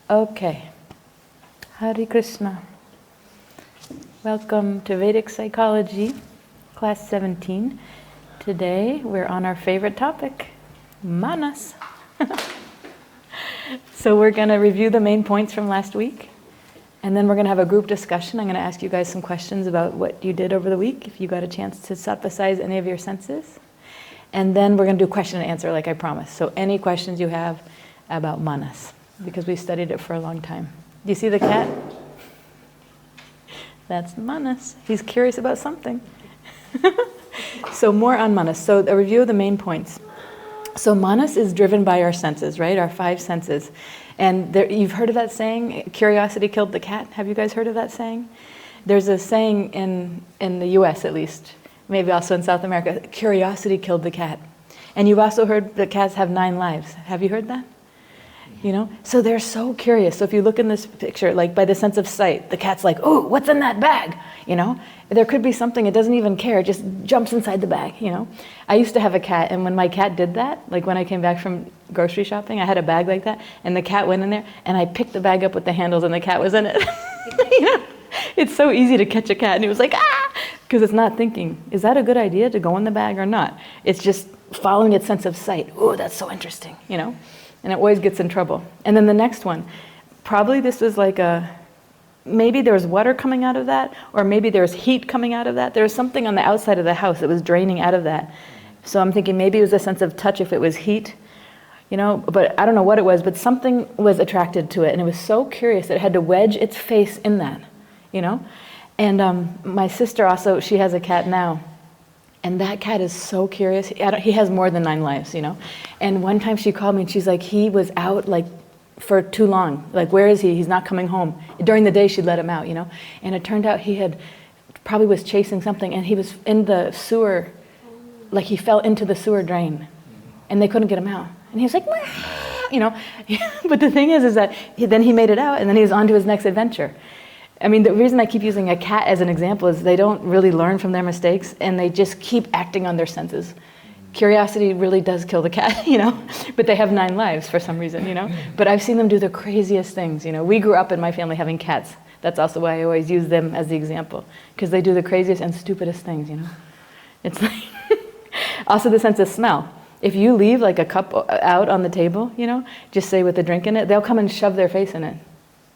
Okay. Hare Krishna. Welcome to Vedic Psychology, class 17. Today we're on our favorite topic, manas. So we're going to review the main points from last week, and then we're going to have a group discussion. I'm going to ask you guys some questions about what you did over the week, if you got a chance to sattvasize any of your senses. And then we're going to do question and answer like I promised. So any questions you have about manas, because we studied it for a long time. Do you see the cat? That's manas. He's curious about something. So more on manas. So a review of the main points. So manas is driven by our senses, right? Our 5 senses. And you've heard of that saying, curiosity killed the cat? Have you guys heard of that saying? There's a saying in the US at least, maybe also in South America, curiosity killed the cat. And you've also heard that cats have 9 lives. Have you heard that? You know, so they're so curious. So if you look in this picture, like by the sense of sight, the cat's like, oh, what's in that bag? You know, there could be something, it doesn't even care, it just jumps inside the bag, you know. I used to have a cat, and when my cat did that, like when I came back from grocery shopping, I had a bag like that, and the cat went in there, and I picked the bag up with the handles, and the cat was in it. You know, it's so easy to catch a cat, and he was like, ah, because it's not thinking, is that a good idea to go in the bag or not? It's just following its sense of sight. Oh, that's so interesting, you know. And it always gets in trouble. And then the next one, probably this was like maybe there was water coming out of that, or maybe there was heat coming out of that. There was something on the outside of the house that was draining out of that. So I'm thinking maybe it was a sense of touch if it was heat, you know, but I don't know what it was, but something was attracted to it. And it was so curious that it had to wedge its face in that, you know. And my sister also, she has a cat now. And that cat is so curious. He has more than 9 lives, you know. And one time she called me and she's like, he was out like for too long. Like, where is he? He's not coming home. During the day she'd let him out, you know. And it turned out he had probably was chasing something, and he was in the sewer, like he fell into the sewer drain. And they couldn't get him out. And he was like, wah! You know. But the thing is that then he made it out, and then he was on to his next adventure. I mean, the reason I keep using a cat as an example is they don't really learn from their mistakes, and they just keep acting on their senses. Curiosity really does kill the cat, you know, but they have 9 lives for some reason, you know. But I've seen them do the craziest things, you know. We grew up in my family having cats. That's also why I always use them as the example, because they do the craziest and stupidest things, you know. It's like, also the sense of smell. If you leave like a cup out on the table, you know, just say with a drink in it, they'll come and shove their face in it.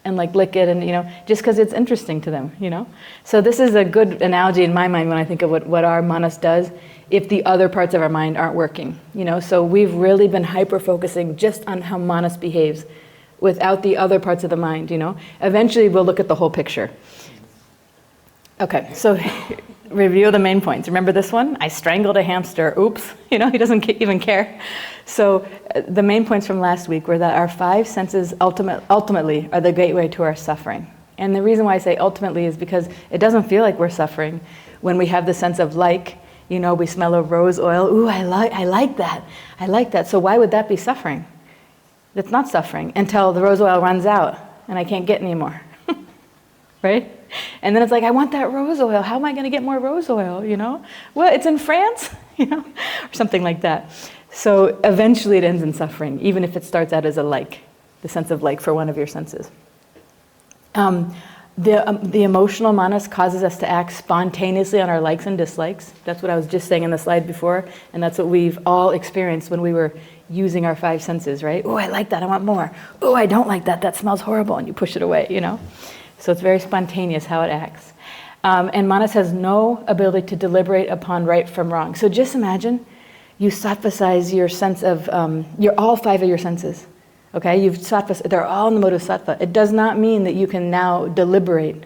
And like lick it, and you know, just because it's interesting to them, you know. So this is a good analogy in my mind when I think of what our manas does if the other parts of our mind aren't working, you know. So we've really been hyper-focusing just on how manas behaves without the other parts of the mind, you know. Eventually we'll look at the whole picture. Okay, so review the main points. Remember this one? I strangled a hamster. Oops, you know, he doesn't even care. So the main points from last week were that our 5 senses ultimately are the gateway to our suffering. And the reason why I say ultimately is because it doesn't feel like we're suffering when we have the sense of like, you know, we smell a rose oil. Ooh, I like that. I like that. So why would that be suffering? It's not suffering until the rose oil runs out and I can't get any more. Right? And then it's like, I want that rose oil. How am I going to get more rose oil, you know? Well, it's in France, you know, or something like that. So eventually it ends in suffering, even if it starts out as a like, the sense of like for one of your senses. The emotional manas causes us to act spontaneously on our likes and dislikes. That's what I was just saying in the slide before, and that's what we've all experienced when we were using our 5 senses, right? Oh, I like that, I want more. Oh, I don't like that, that smells horrible, and you push it away, you know? So it's very spontaneous how it acts. And manas has no ability to deliberate upon right from wrong. So just imagine you sattvasize your sense of, all 5 of your senses. Okay, you've sattvasized, they're all in the mode of sattva. It does not mean that you can now deliberate.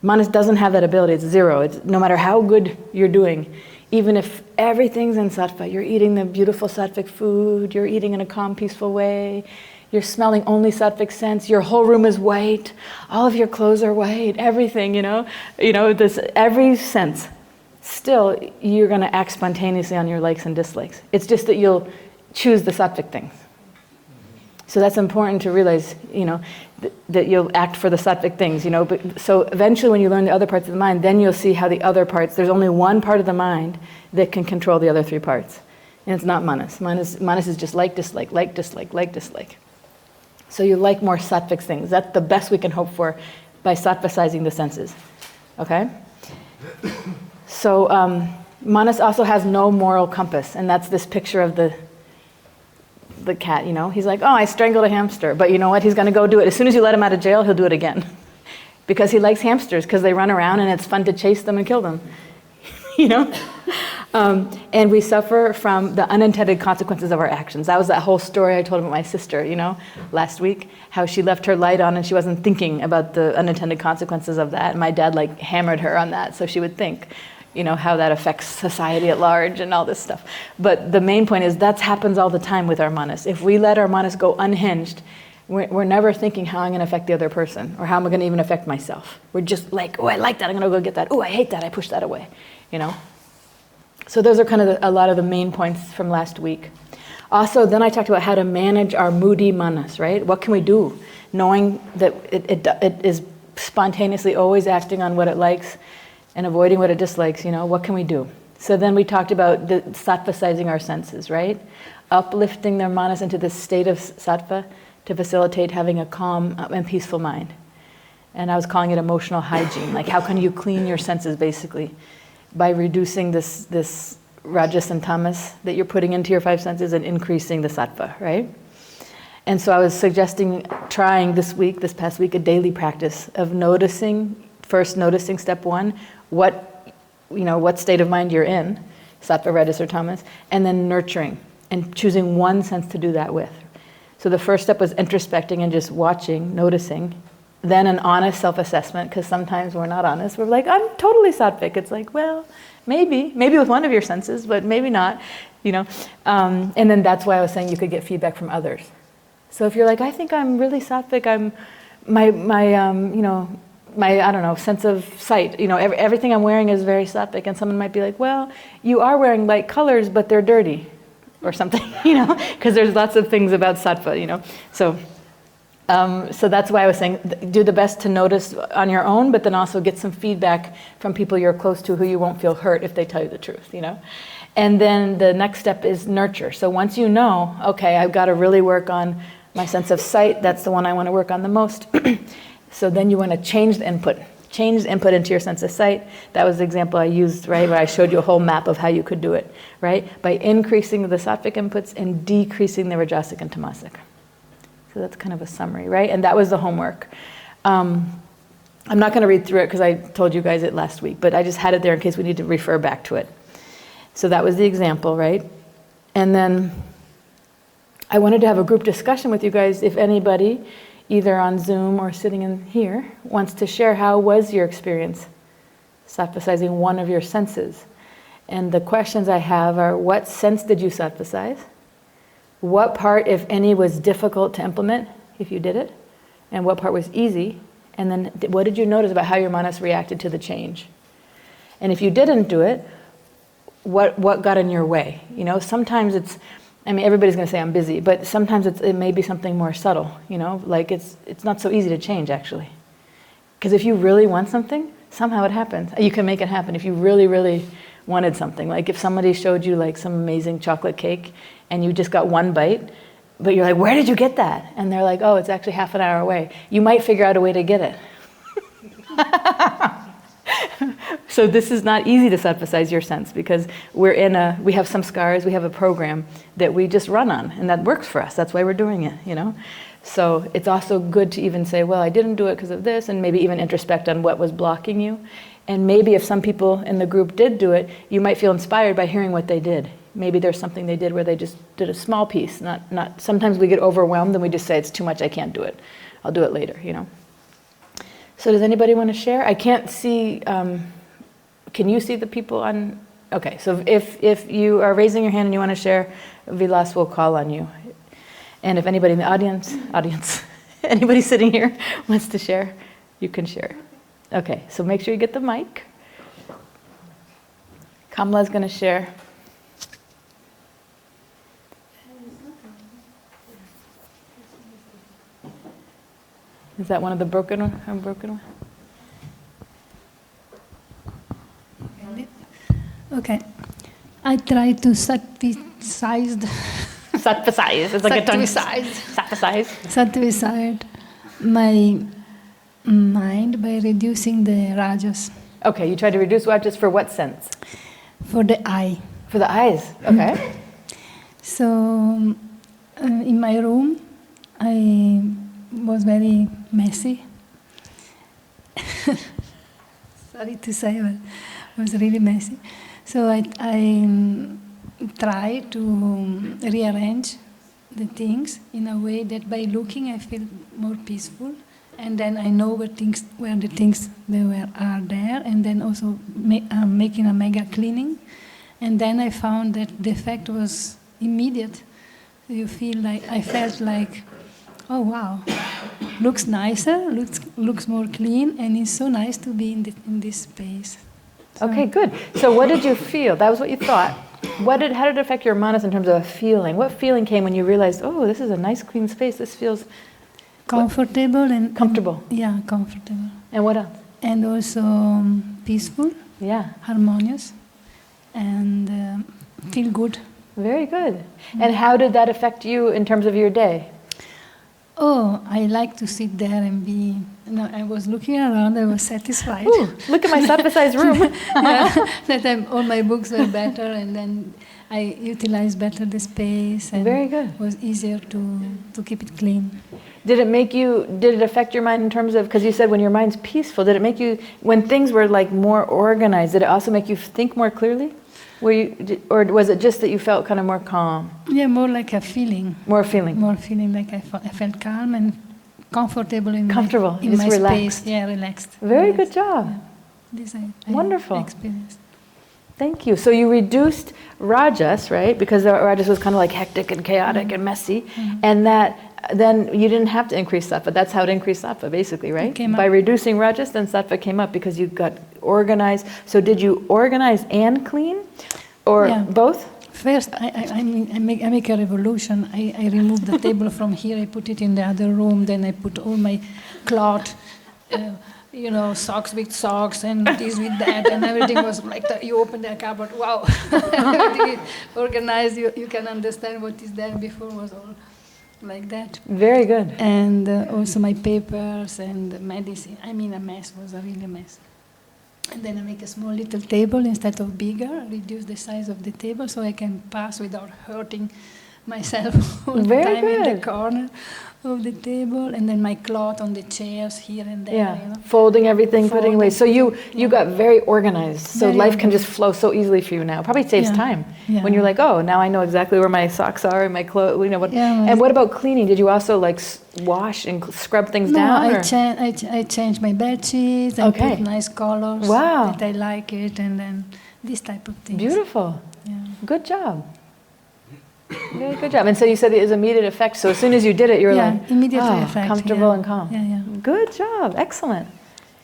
Manas doesn't have that ability, it's 0. It's no matter how good you're doing, even if everything's in sattva, you're eating the beautiful sattvic food, you're eating in a calm, peaceful way, you're smelling only sattvic scents, your whole room is white, all of your clothes are white, everything, you know, this every sense. Still, you're going to act spontaneously on your likes and dislikes. It's just that you'll choose the sattvic things. So that's important to realize, you know, that you'll act for the sattvic things, you know. But so eventually when you learn the other parts of the mind, then you'll see how the other parts, there's only one part of the mind that can control the other 3 parts. And it's not manas. Manas is just like, dislike, like, dislike, like, dislike. So you like more sattvic things. That's the best we can hope for by sattvasizing the senses. Okay? So manas also has no moral compass, and that's this picture of the cat, you know? He's like, oh, I strangled a hamster, but you know what? He's going to go do it. As soon as you let him out of jail, he'll do it again. Because he likes hamsters, because they run around and it's fun to chase them and kill them. You know? And we suffer from the unintended consequences of our actions. That was that whole story I told about my sister, you know, last week, how she left her light on and she wasn't thinking about the unintended consequences of that. And my dad like hammered her on that so she would think, you know, how that affects society at large and all this stuff. But the main point is that happens all the time with our manas. If we let our manas go unhinged, we're never thinking how I'm going to affect the other person or how am I going to even affect myself. We're just like, oh, I like that, I'm going to go get that. Oh, I hate that, I push that away, you know. So those are kind of a lot of the main points from last week. Also, then I talked about how to manage our moody manas, right? What can we do? Knowing that it is spontaneously always acting on what it likes and avoiding what it dislikes, you know, what can we do? So then we talked about the sattvasizing our senses, right? Uplifting their manas into this state of sattva to facilitate having a calm and peaceful mind. And I was calling it emotional hygiene. Like how can you clean your senses basically? By reducing this rajas and tamas that you're putting into your five senses and increasing the sattva, right? And so I was suggesting trying this past week, a daily practice of noticing step one, what state of mind you're in, sattva, rajas, or tamas, and then nurturing and choosing one sense to do that with. So the first step was introspecting and just watching, noticing. Then an honest self-assessment, because sometimes we're not honest. We're like, I'm totally sattvic. It's like, well, maybe with one of your senses, but maybe not, you know. And then that's why I was saying you could get feedback from others. So if you're like, I think I'm really sattvic, my sense of sight, you know, everything I'm wearing is very sattvic, and someone might be like, well, you are wearing light colors, but they're dirty, or something, you know, because there's lots of things about sattva, you know. So that's why I was saying, do the best to notice on your own, but then also get some feedback from people you're close to who you won't feel hurt if they tell you the truth, you know. And then the next step is nurture. So once you know, okay, I've got to really work on my sense of sight, that's the one I want to work on the most. So then you want to change the input into your sense of sight. That was the example I used, right, where I showed you a whole map of how you could do it, right, by increasing the sattvic inputs and decreasing the rajasic and tamasic. So that's kind of a summary, right? And that was the homework. I'm not going to read through it because I told you guys it last week, but I just had it there in case we need to refer back to it. So that was the example, right? And then I wanted to have a group discussion with you guys. If anybody, either on Zoom or sitting in here, wants to share how was your experience sattvasizing one of your senses. And the questions I have are, what sense did you sattvasize? What part, if any, was difficult to implement, if you did it? And what part was easy? And then what did you notice about how your manas reacted to the change? And if you didn't do it, what got in your way? You know, sometimes it's, I mean, everybody's going to say I'm busy, but sometimes it may be something more subtle, you know, like it's not so easy to change, actually. Because if you really want something, somehow it happens. You can make it happen if you really, really wanted something. Like if somebody showed you like some amazing chocolate cake and you just got one bite, but you're like, where did you get that? And they're like, oh, it's actually half an hour away. You might figure out a way to get it. So this is not easy to sattvasize your sense because we have samskaras, we have a program that we just run on, and that works for us. That's why we're doing it, you know? So it's also good to even say, well, I didn't do it because of this, and maybe even introspect on what was blocking you. And maybe if some people in the group did do it, you might feel inspired by hearing what they did. Maybe there's something they did where they just did a small piece. Not. Sometimes we get overwhelmed and we just say, it's too much, I can't do it. I'll do it later, you know? So does anybody want to share? I can't see, can you see the people on? Okay, so if you are raising your hand and you want to share, Vilas will call on you. And if anybody in the audience, anybody sitting here wants to share, you can share. Okay, so make sure you get the mic. Kamala's going to share. Is that one of the broken one? Okay. I try to sattvize. Sattvasize. It's like a tongue. Sattvasize. Sattvasize. Sattvasize my mind by reducing the rajas. Okay, you tried to reduce rajas for what sense? For the eye. For the eyes. Okay. So in my room, I was very messy. Sorry to say, but it was really messy. So I try to rearrange the things in a way that by looking I feel more peaceful, and then I know where the things are there, and then also making a mega cleaning, and then I found that the effect was immediate. You feel like I felt like, oh wow, looks nicer, looks more clean, and it's so nice to be in this space. So, okay, good. So what did you feel? That was what you thought. How did it affect your manas in terms of a feeling? What feeling came when you realized, oh, this is a nice clean space, this feels comfortable and comfortable? Yeah, comfortable. And what else? And also peaceful, yeah, harmonious, and feel good. Very good. And how did that affect you in terms of your day? Oh, I like to sit there and be... I was looking around, I was satisfied. Ooh, look at my Sattvasize room. That all my books were better, and then I utilized better the space. And very good. It was easier to keep it clean. Did it affect your mind in terms of, because you said when your mind's peaceful, did it make you, when things were like more organized, did it also make you think more clearly? Or was it just that you felt kind of more calm? Yeah, more like a feeling. More feeling. More feeling like I felt calm and comfortable in comfortable. my relaxed. Space. Yeah, relaxed. Very good job. Yeah. This I wonderful. Experienced. Thank you. So you reduced rajas, right? Because the rajas was kind of like hectic and chaotic and messy, and that then you didn't have to increase sattva. That's how to increase sattva, basically, right? By reducing rajas, then sattva came up because you got organized. So did you organize and clean, or both? First, I make a revolution. I remove the table from here. I put it in the other room. Then I put all my cloth. Socks with socks and this with that, and everything was like that. You open the cupboard, wow, everything is organized. You can understand what is there. Before was all like that. Very good. And also my papers and medicine. I mean, a mess was a really mess. And then I make a small little table instead of bigger. Reduce the size of the table so I can pass without hurting myself all the time in the corner of the table, and then my cloth on the chairs here and there. Folding everything, putting away. So you got very organized. So very life can just flow so easily for you now. Probably saves time when you're like, oh, now I know exactly where my socks are and my clothes. And what about cleaning? Did you also like wash and scrub things down? I changed my bed sheets and put nice colors. Wow, that I like it, and then this type of things. Beautiful. Yeah. Good job. Very good job. And so you said it was immediate effect. So as soon as you did it, you were like, immediately effect, comfortable and calm. Yeah. Good job. Excellent.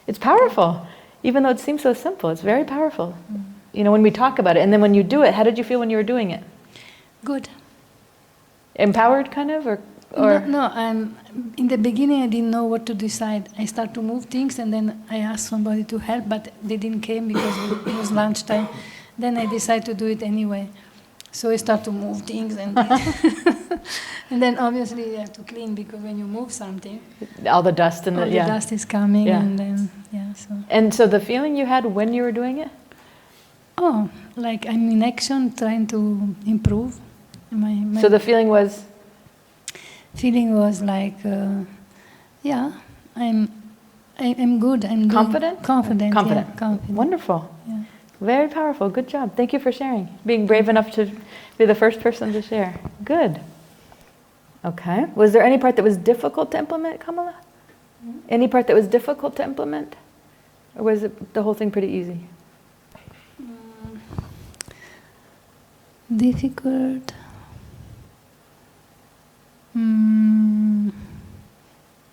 It's powerful. Even though it seems so simple, it's very powerful. When we talk about it. And then when you do it, how did you feel when you were doing it? Good. Empowered, kind of? Or? No, in the beginning, I didn't know what to decide. I started to move things, and then I asked somebody to help, but they didn't come because it was lunchtime. Then I decided to do it anyway. So I start to move things, and then obviously you have to clean, because when you move something, all the dust and the dust is coming, and then And so the feeling you had when you were doing it? Oh, like I'm in action, trying to improve. So the feeling was? Feeling was like, I'm good. I'm confident. Confident. Wonderful. Yeah. Very powerful. Good job. Thank you for sharing. Being brave enough to be the first person to share. Good. Okay. Was there any part that was difficult to implement, Kamala? Any part that was difficult to implement? Or was it the whole thing pretty easy? Difficult?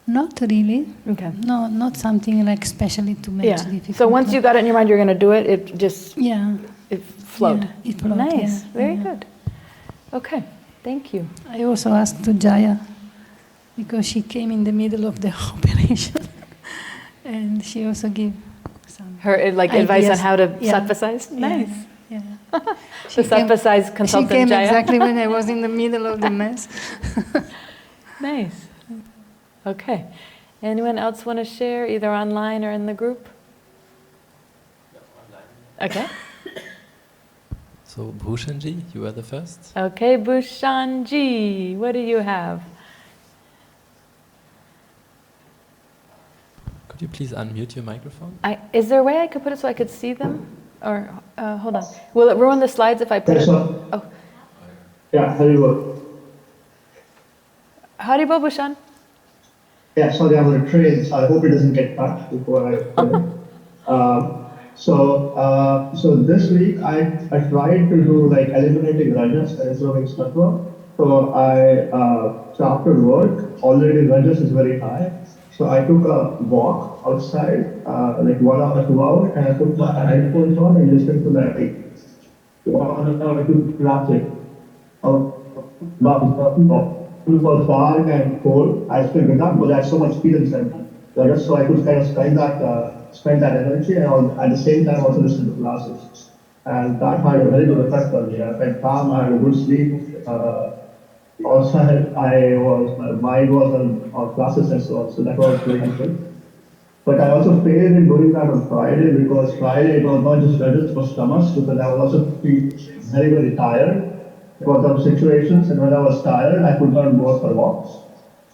Not really. Okay. No, not something like especially too much difficult. So once you got it in your mind you're going to do it, it just it flowed. Yeah, it flowed. Nice. Very good. Okay. Thank you. I also asked to Jaya, because she came in the middle of the operation, and she also gave some her ideas. Advice on how to Sattvasize. Nice. Yeah. The Sattvasize consultant, She came Jaya. exactly when I was in the middle of the mess. Nice. Okay. Anyone else want to share, either online or in the group? Okay. So, Bhushanji, you are the first. Okay, Bhushanji, what do you have? Could you please unmute your microphone? Is there a way I could put it so I could see them? Or, hold on. Will it ruin the slides if I put it? Oh. Yeah, Haribol. Haribol, Bhushan? Yeah, sorry, I'm on a train, so I hope it doesn't get cut before I So this week I tried to do like eliminating rajas and resolving sattva. So after work, already rajas is very high. So I took a walk outside, like 1 hour, 2 hours, and I put my headphones on and listened to like 1 hour to Rāsa-līlā. It was dark and cold. I still did not, but I had so much feelings and just so I could kind of spend that energy and at the same time also listen to classes. And that had a very good effect on me. I felt calm, I had a good sleep. Also, my mind was on classes and so on, so that was very helpful. But I also failed in doing that on Friday because Friday it was not just rajas, it was tamas, because I was also very, very tired because of situations, and when I was tired, I could not go for walks.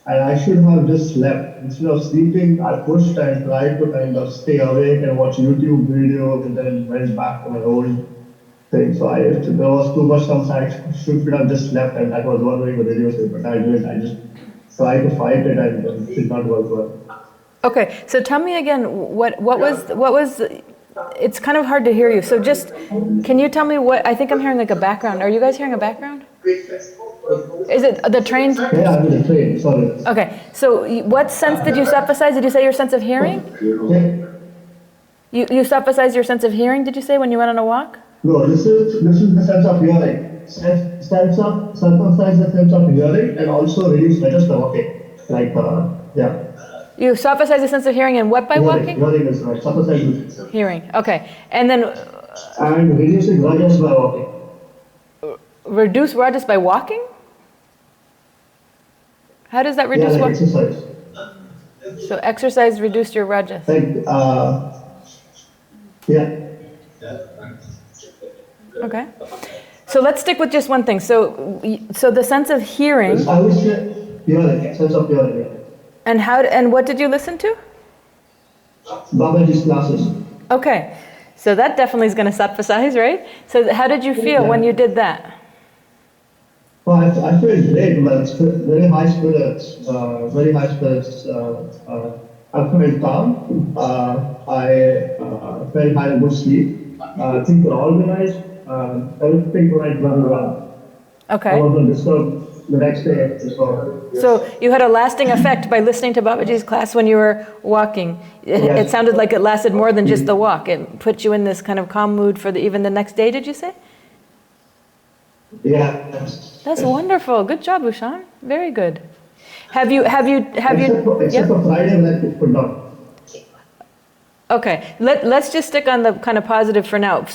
And I should have just slept. Instead of sleeping, I pushed and tried to kind of stay awake and watch YouTube videos and then went back to my old thing. So there was too much time, I should have just slept, and that was one way to reduce it, but I didn't. I just tried to fight it and it did not work well. Okay, so tell me again, what was, it's kind of hard to hear you, so just, can you tell me what, I think I'm hearing like a background. Are you guys hearing a background? Is it the train? Yeah, I'm in the train, sorry. Okay, so what sense did you Sattvasize? Did you say your sense of hearing? Yeah. You Sattvasize your sense of hearing, did you say, when you went on a walk? No, this is the sense of hearing. Sense of Sattvasize the sense of hearing and also reduce just the walking. Like, yeah. You Sattvasize the sense of hearing, and what by walking? Hearing is right. Sattvasize is Hearing, okay. And then and reducing rajas by walking. reduce rajas by walking? How does that reduce like walking? exercise. So exercise reduced your rajas. Like, yeah. Okay. So let's stick with just one thing. So the sense of hearing. I would say hearing, sense of hearing. And what did you listen to? Babaji's classes. Okay. So that definitely is going to Sattvasize, right? So how did you feel when you did that? Well, I feel great, but it's very high spirits, very high spirits. I felt calm. I felt I had a good sleep. Things were organized. Everything went very well. Okay. I wasn't disturbed the next day. So you had a lasting effect by listening to Babaji's class when you were walking. It sounded like it lasted more than just the walk. It put you in this kind of calm mood for even the next day, did you say? Yeah. That's wonderful. Good job, Bhushan. Very good. Have you? Except for Friday when I could not. Okay. Let's just stick on the kind of positive for now.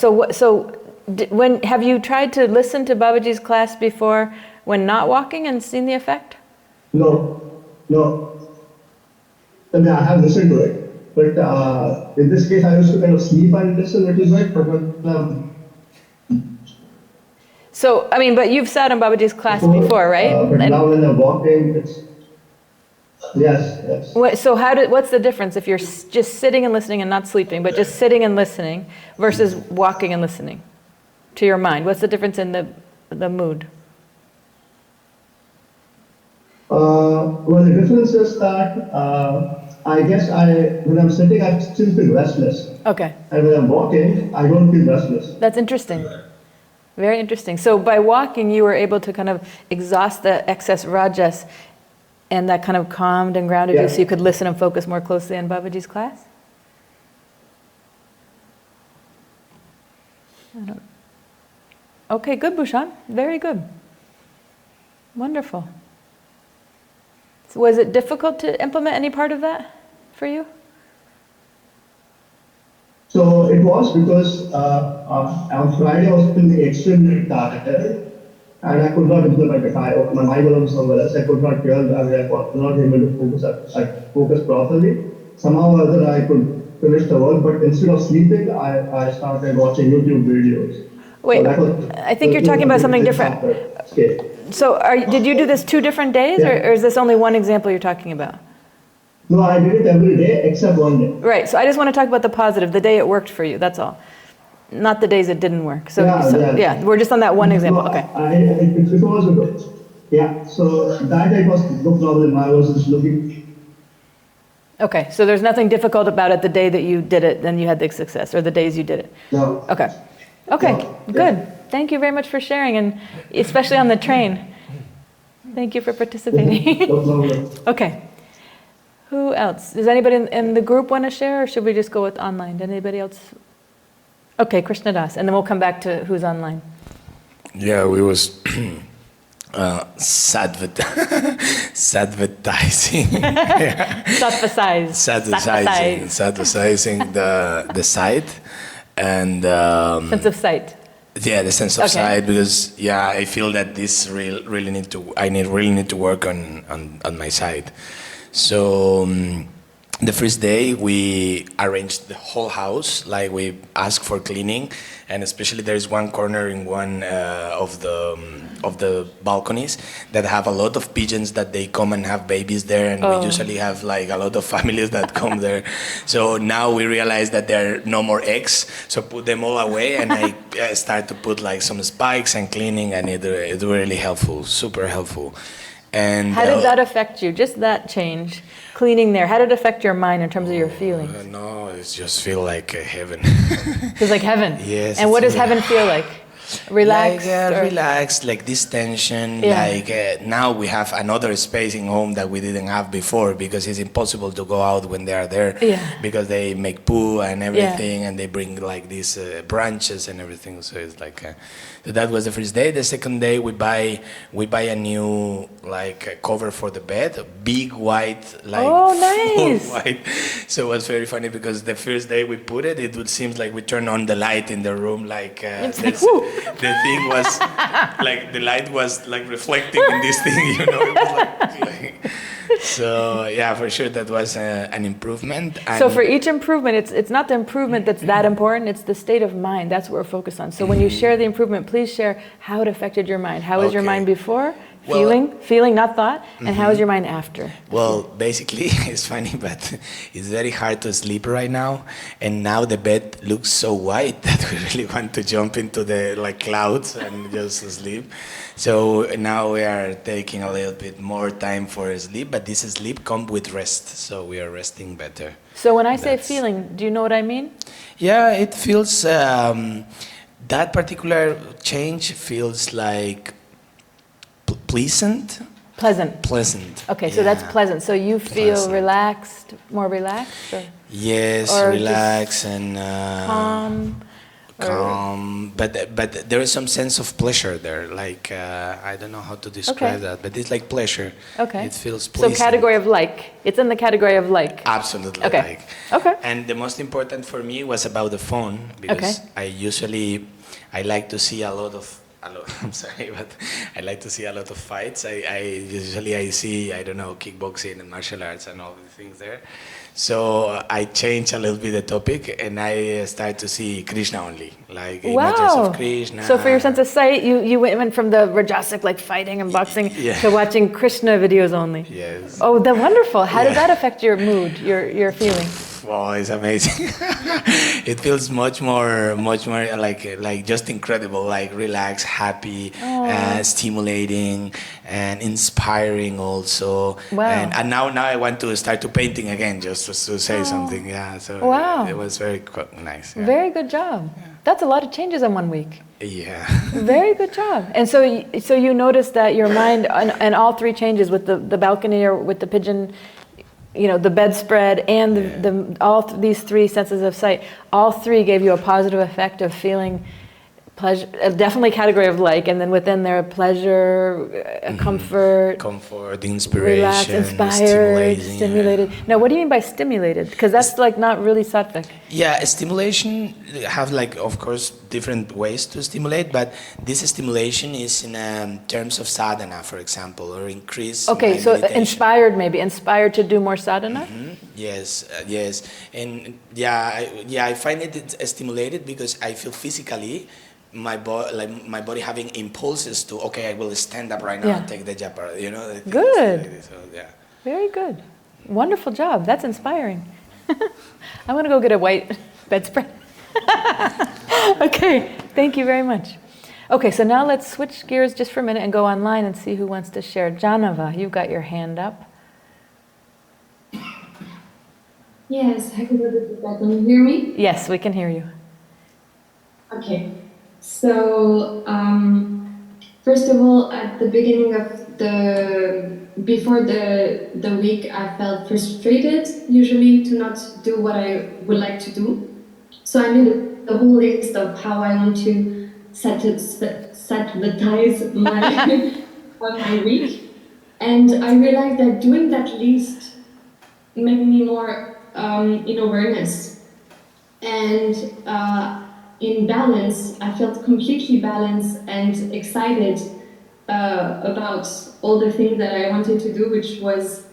When have you tried to listen to Babaji's class before when not walking and seen the effect? No. I mean, I have listened to it, but in this case, I used to kind of sleep and listen a little bit, but So, I mean, but you've sat in Babaji's class before, right? But now when I'm walking, it's... Yes. So what's the difference if you're just sitting and listening and not sleeping, but just sitting and listening versus walking and listening to your mind? What's the difference in the mood? Well, the difference is that I guess when I'm sitting, I still feel restless. Okay. And when I'm walking, I don't feel restless. That's interesting. Very interesting. So by walking, you were able to kind of exhaust the excess rajas, and that kind of calmed and grounded you so you could listen and focus more closely on Babaji's class? Okay, good, Bhushan. Very good. Wonderful. So was it difficult to implement any part of that for you? So it was because on Friday I was feeling extremely tired, and I could not implement it. My mind was somewhere else. I could not hear, I was not able to focus properly. Somehow or other I could finish the work, but instead of sleeping, I started watching YouTube videos. Wait, So that was I think you're talking about something different. Okay. So did you do this 2 different days, Yeah. or is this only one example you're talking about? No, I did it every day except one day. Right, so I just want to talk about the positive, the day it worked for you, that's all. Not the days it didn't work. So, Yeah. we're just on that one example, No, okay. It was good. Yeah, so that day was no problem. I was just looking. Okay, so there's nothing difficult about it the day that you did it, then you had the success, or the days you did it. No. Okay, okay, No. good. Thank you very much for sharing, and especially on the train. Thank you for participating. No problem. Okay. Who else? Does anybody in the group want to share, or should we just go with online? Did anybody else? Okay, Krishnadas, and then we'll come back to who's online. Yeah, we was Sattvasizing. Sattvasizing the sight and Sense of sight. yeah, the sense of Okay. sight, because I feel that this really need to work on my sight. So the first day we arranged the whole house, like we asked for cleaning, and especially there is one corner in one of the balconies that have a lot of pigeons that they come and have babies there, and we usually have like a lot of families that come there. So now we realize that there are no more eggs, so put them all away, and I start to put like some spikes and cleaning, and it's really helpful, super helpful. And How did that affect you? Just that change, cleaning there. How did it affect your mind in terms of your feelings? No, it just feel like heaven. It's like heaven. Yes. And what does it's heaven feel like? Relaxed? Like or- relaxed, like this tension. Yeah. Like now we have another space in home that we didn't have before, because it's impossible to go out when they are there. Yeah. Because they make poo and everything, and they bring like these branches and everything. So it's like so that was the first day. The second day we buy a new like cover for the bed, a big white like Oh, full nice. white. So it was very funny because the first day we put it, it would seem like we turn on the light in the room, like It's this- like, woo. the thing was like the light was like reflecting in this thing, you know. It was like so yeah, for sure that was an improvement. And So for each improvement, it's not the improvement that's that important, it's the state of mind. That's what we're focused on. So when you share the improvement, please share how it affected your mind. How was your Okay. mind before? Well- Feeling, not thought. And how is your mind after? well, basically, it's funny, but it's very hard to sleep right now. And now the bed looks so white that we really want to jump into the like clouds and just sleep. So now we are taking a little bit more time for sleep, but this sleep comes with rest. So we are resting better. So when I say That's- feeling, do you know what I mean? Yeah, it feels, that particular change feels like pleasant. Pleasant. Okay, so that's yeah. pleasant. So you feel Pleasant. relaxed, more relaxed, or Yes, Or relax and calm? or- calm. But there is some sense of pleasure there. Like I don't know how to describe Okay. that, but it's like pleasure. Okay. It feels So pleasant. category of like. It's in the category of like. Absolutely. Okay. Like. Okay. And the most important for me was about the phone, because I like to see a lot of. I'm sorry, but I like to see a lot of fights. I usually see, I don't know, kickboxing and martial arts and all the things there. So I change a little bit the topic, and I start to see Krishna only, like images Wow. of Krishna. So for your sense of sight, you went from the rajasic, like fighting and boxing, Yeah. to watching Krishna videos only. Yes. Oh, that's wonderful. How did Yeah. that affect your mood, your feeling? Wow, it's amazing. It feels much more like just incredible, like relaxed, happy, stimulating, and inspiring also. Wow. And now I want to start to painting again, just to say something. Yeah. So Wow. it was very nice. Yeah. Very good job. That's a lot of changes in 1 week. Yeah. Very good job. And so you noticed that your mind, and all 3 changes with the balcony or with the pigeon, the bedspread and these 3 senses of sight, all 3 gave you a positive effect of feeling pleasure, definitely category of like, and then within there, pleasure, comfort, Comfort, inspiration, relaxed, inspired, stimulating, stimulated. Now, what do you mean by stimulated? Because that's like not really sattvic. Yeah, stimulation have like, of course, different ways to stimulate, but this stimulation is in terms of sadhana, for example, or increase. Okay, my so meditation. inspired to do more sadhana? Yes, yes, and I find it stimulated because I feel physically my body having impulses to, okay, I will stand up right now Yeah. and take the japa, you know. The things Good. like this, so, yeah. Very good. Wonderful job. That's inspiring. I'm going to go get a white bedspread. Okay, thank you very much. Okay, so now let's switch gears just for a minute and go online and see who wants to share. Janava, you've got your hand up. Yes, I can Can you hear me? Yes, we can hear you. Okay. So, first of all, at the beginning of before the week, I felt frustrated, usually, to not do what I would like to do. So I made a whole list of how I want to sattvize my week. And I realized that doing that list made me more in awareness. And in balance, I felt completely balanced and excited about all the things that I wanted to do, which was,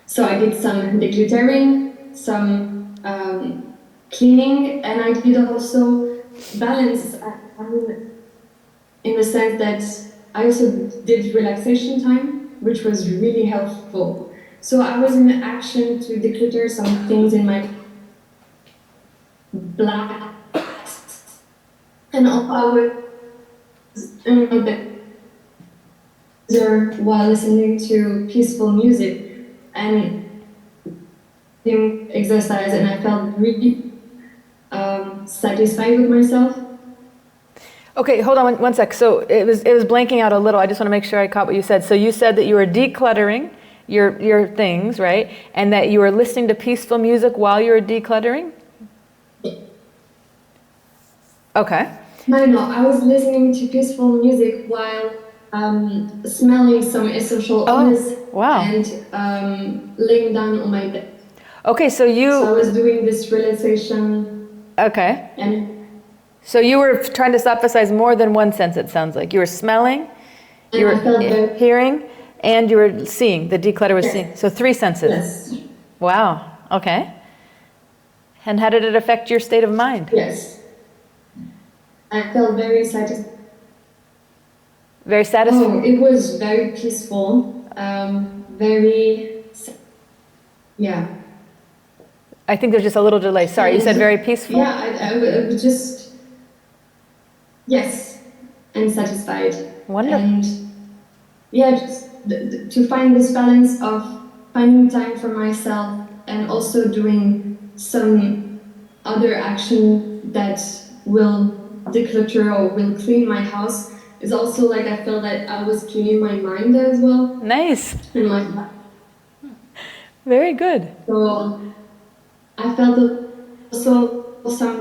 so I did some decluttering, some cleaning, and I did also balance, in the sense that I also did relaxation time, which was really helpful. So I was in action to declutter some things in my black, and also I was in my bed while listening to peaceful music and doing exercise, and I felt really satisfied with myself. Okay, hold on one sec. So it was blanking out a little. I just want to make sure I caught what you said. So you said that you were decluttering your things, right? And that you were listening to peaceful music while you were decluttering? Okay. No, I was listening to peaceful music while smelling some essential oils wow. and laying down on my bed. Okay, so I was doing this relaxation. Okay. And so you were trying to Sattvasize more than one sense, it sounds like. You were smelling, you were hearing, and you were seeing. The declutter was seeing. So 3 senses. Yes. Wow. Okay. And how did it affect your state of mind? Yes. I felt very satisfied. Very satisfied? Oh, it was very peaceful. Yeah. I think there's just a little delay. Sorry, you said very peaceful? Yeah, I was just, yes, and satisfied. Wonderful. And yeah, just to find this balance of finding time for myself and also doing some other action that will declutter or will clean my house is also like I felt that I was cleaning my mind as well. Nice. And like, very good. so I felt also some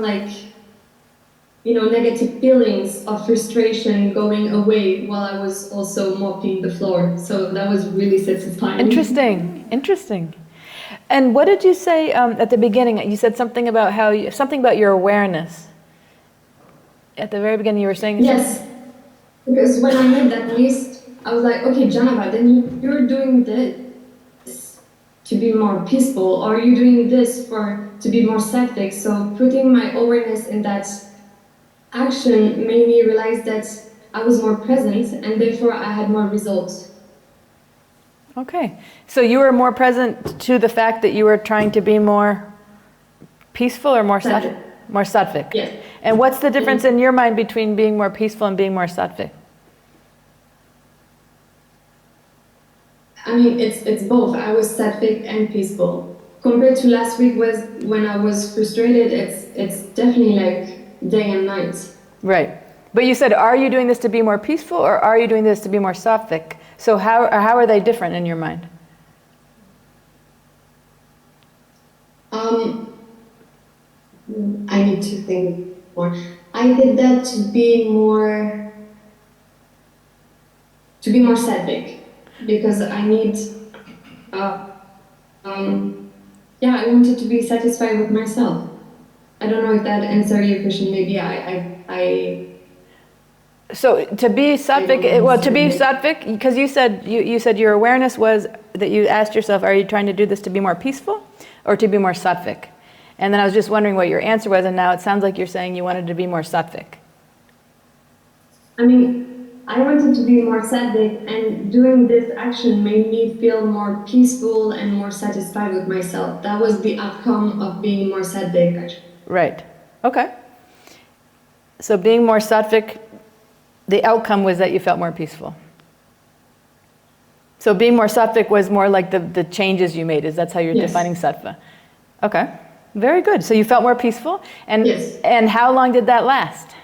negative feelings of frustration going away while I was also mopping the floor. So that was really satisfying. Interesting. And what did you say at the beginning? You said something about something about your awareness. At the very beginning you were saying yes, because when I made that list, I was like, okay, Janava, then you're doing this to be more peaceful, or you're doing this to be more sattvic. So putting my awareness in that action made me realize that I was more present, and therefore I had more results. Okay, so you were more present to the fact that you were trying to be more peaceful or more sattvic? More sattvic. Yes. And what's the difference in your mind between being more peaceful and being more sattvic? I mean, it's both. I was sattvic and peaceful. Compared to last week when I was frustrated, it's definitely like day and night. Right. But you said, are you doing this to be more peaceful or are you doing this to be more sattvic? So how are they different in your mind? I need to think. more. I did that to be more sattvic, because I need, I wanted to be satisfied with myself. I don't know if that answers your question. Maybe So to be sattvic, because you said your awareness was that you asked yourself, are you trying to do this to be more peaceful or to be more sattvic? And then I was just wondering what your answer was, and now it sounds like you're saying you wanted to be more sattvic. I mean, I wanted to be more sattvic, and doing this action made me feel more peaceful and more satisfied with myself. That was the outcome of being more sattvic, actually. Right. Okay. So being more sattvic, the outcome was that you felt more peaceful. So being more sattvic was more like the changes you made. That's how you're defining sattva. Okay. Very good. So you felt more peaceful, and Yes. And how long did that last?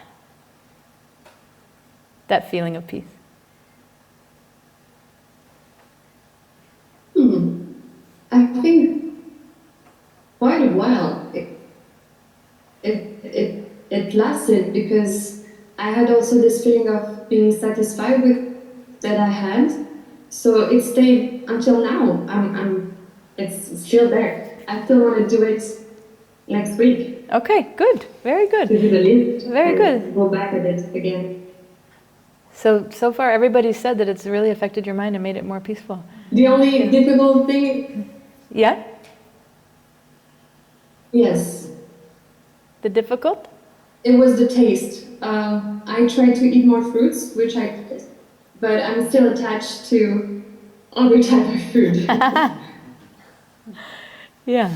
That feeling of peace. I think quite a while. It lasted because I had also this feeling of being satisfied with that I had. So it stayed until now. It's still there. I still want to do it next week. Okay, good. Very good. To do the list. Very good. Go back at it again. So far everybody said that it's really affected your mind and made it more peaceful. The only difficult thing, Yeah? yes, The difficult? it was the taste. I tried to eat more fruits, which I did, but I'm still attached to other type of food. Yeah.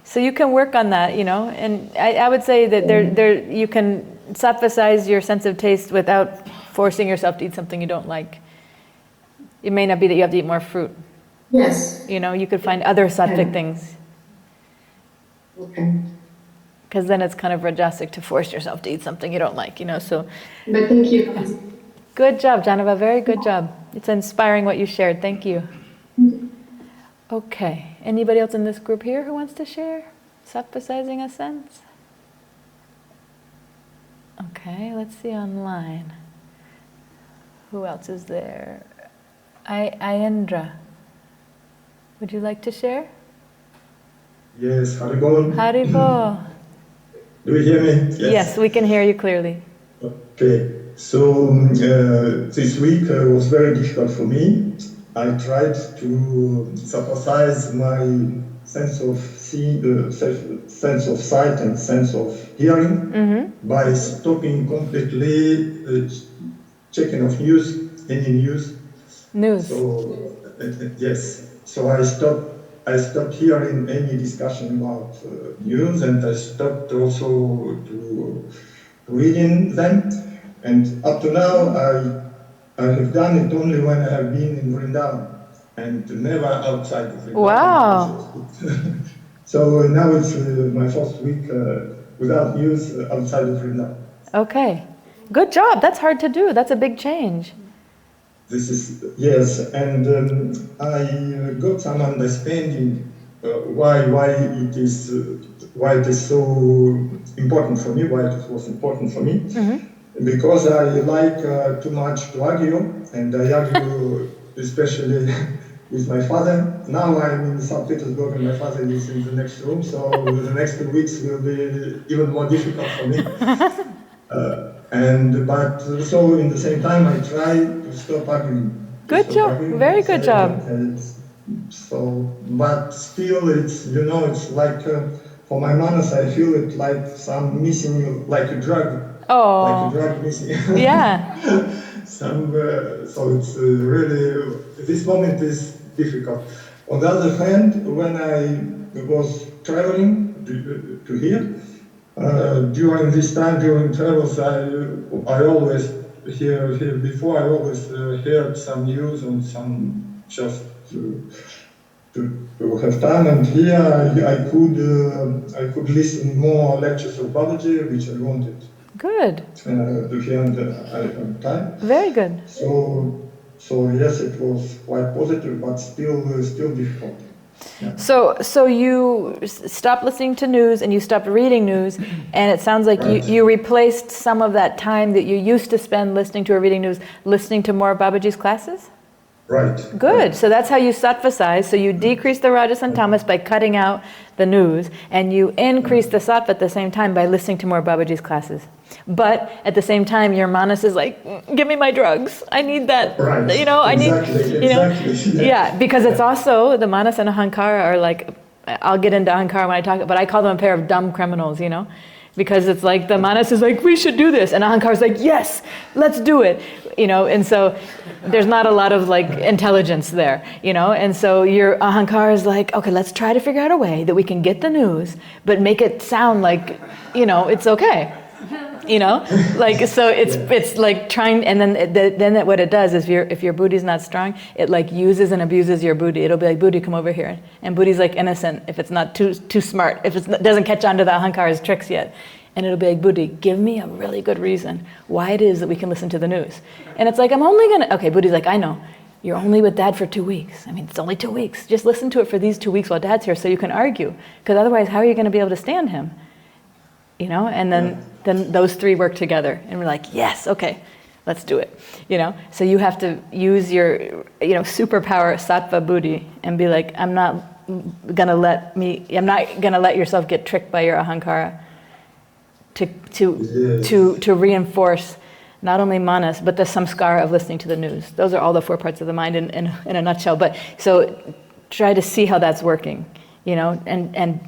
So you can work on that, and I would say that you can sattvasize your sense of taste without forcing yourself to eat something you don't like. It may not be that you have to eat more fruit. Yes. You could find other sattvic things. Okay. Because then it's kind of rajasic to force yourself to eat something you don't like, so. But thank you. Good job, Janava, very good job. It's inspiring what you shared, thank you. Okay, anybody else in this group here who wants to share? Sattvasizing a sense? Okay, let's see online. Who else is there? Ayendra, would you like to share? Yes, Haribol. Haribol. Do you hear me? Yes, we can hear you clearly. Okay, so this week was very difficult for me. I tried to Sattvasize my sense of seeing, sense of sight and sense of hearing by stopping completely checking of any news. So yes, so I stopped hearing any discussion about news, and I stopped also to reading them. And up to now, I have done it only when I have been in Vrindavan, and never outside of Vrindavan. Wow. So now it's my first week without news outside of Vrindavan. Okay, good job. That's hard to do. That's a big change. This is, yes, and I got some understanding why it is so important for me, why it was important for me. Because I like too much to argue, and I argue especially with my father. Now I'm in St. Petersburg and my father is in the next room, so the next 2 weeks will be even more difficult for me. But in the same time I try to stop arguing. Good job, very good job. But still it's, it's like, for my manas I feel it like some missing, like a drug. Oh. Like a drug missing. Yeah. So it's really, this moment is difficult. On the other hand, when I was traveling to here, during this time, during travels, I always before I always heard some news and some just to have time. And here I could listen more lectures of Babaji, which I wanted. Good. To hear on the time. Very good. So yes, it was quite positive, but still difficult. So you stopped listening to news and you stopped reading news, and it sounds like you replaced some of that time that you used to spend listening to or reading news, listening to more of Babaji's classes? Right. Good. So that's how you sattvasize. So you decrease the rajas and tamas by cutting out the news, and you increase the sattva at the same time by listening to more Babaji's classes. But at the same time, your manas is like, give me my drugs. I need that. Right. You know, I need, you know. Exactly. Yeah, because it's also, the manas and ahankara are like, I'll get into ahankara when I talk, but I call them a pair of dumb criminals, you know. Because it's like, the manas is like, we should do this. And ahankara is like, yes, let's do it. You know, and so there's not a lot of like intelligence there, you know. And so your ahankara is like, okay, let's try to figure out a way that we can get the news, but make it sound like, you know, it's okay. You know, like, so it's like trying, and then what it does is if your buddhi's not strong, it like uses and abuses your buddhi. It'll be like, buddhi, come over here. And buddhi's like innocent if it's not too smart, if it doesn't catch on to the ahankara's tricks yet. And it'll be like, buddhi, give me a really good reason why it is that we can listen to the news. And it's like, okay, buddhi's like, I know, you're only with dad for 2 weeks. I mean, it's only 2 weeks. Just listen to it for these 2 weeks while dad's here so you can argue. Because otherwise, how are you going to be able to stand him? You know, and then those three work together, and we're like, yes, okay, let's do it. You know, so you have to use your, you know, superpower sattva buddhi and be like, I'm not gonna let yourself get tricked by your ahankara to reinforce not only manas but the samskara of listening to the news. Those are all the 4 parts of the mind in a nutshell. But so try to see how that's working. You know, and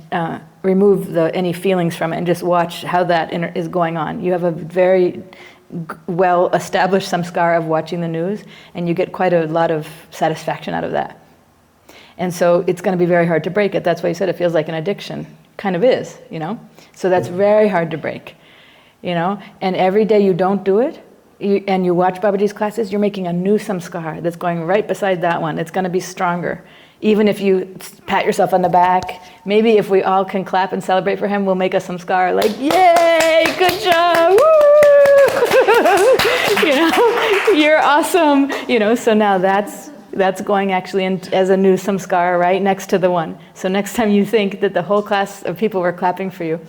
remove any feelings from it and just watch how that is going on. You have a very well-established samskara of watching the news, and you get quite a lot of satisfaction out of that. And so it's going to be very hard to break it. That's why you said it feels like an addiction. Kind of is, you know? So that's very hard to break, you know? And every day you don't do it, and you watch Babaji's classes, you're making a new samskara that's going right beside that one. It's going to be stronger. Even if you pat yourself on the back, maybe if we all can clap and celebrate for him, we'll make a samskara like, yay, good job, woo! You know, you're awesome. You know, so now that's going actually as a new samskara right next to the one. So next time you think that the whole class of people were clapping for you,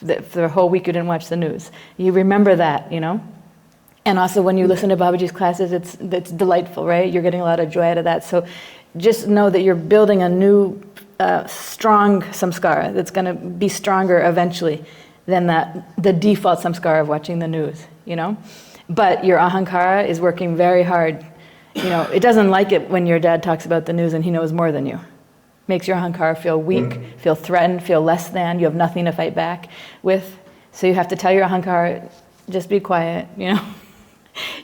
that for the whole week you didn't watch the news, you remember that, you know? And also when you listen to Babaji's classes, it's delightful, right? You're getting a lot of joy out of that. So just know that you're building a new, strong samskara that's going to be stronger eventually than the default samskara of watching the news, you know? But your ahankara is working very hard. You know, it doesn't like it when your dad talks about the news and he knows more than you. Makes your ahankara feel weak, feel threatened, feel less than. You have nothing to fight back with. So you have to tell your ahankara, just be quiet, you know?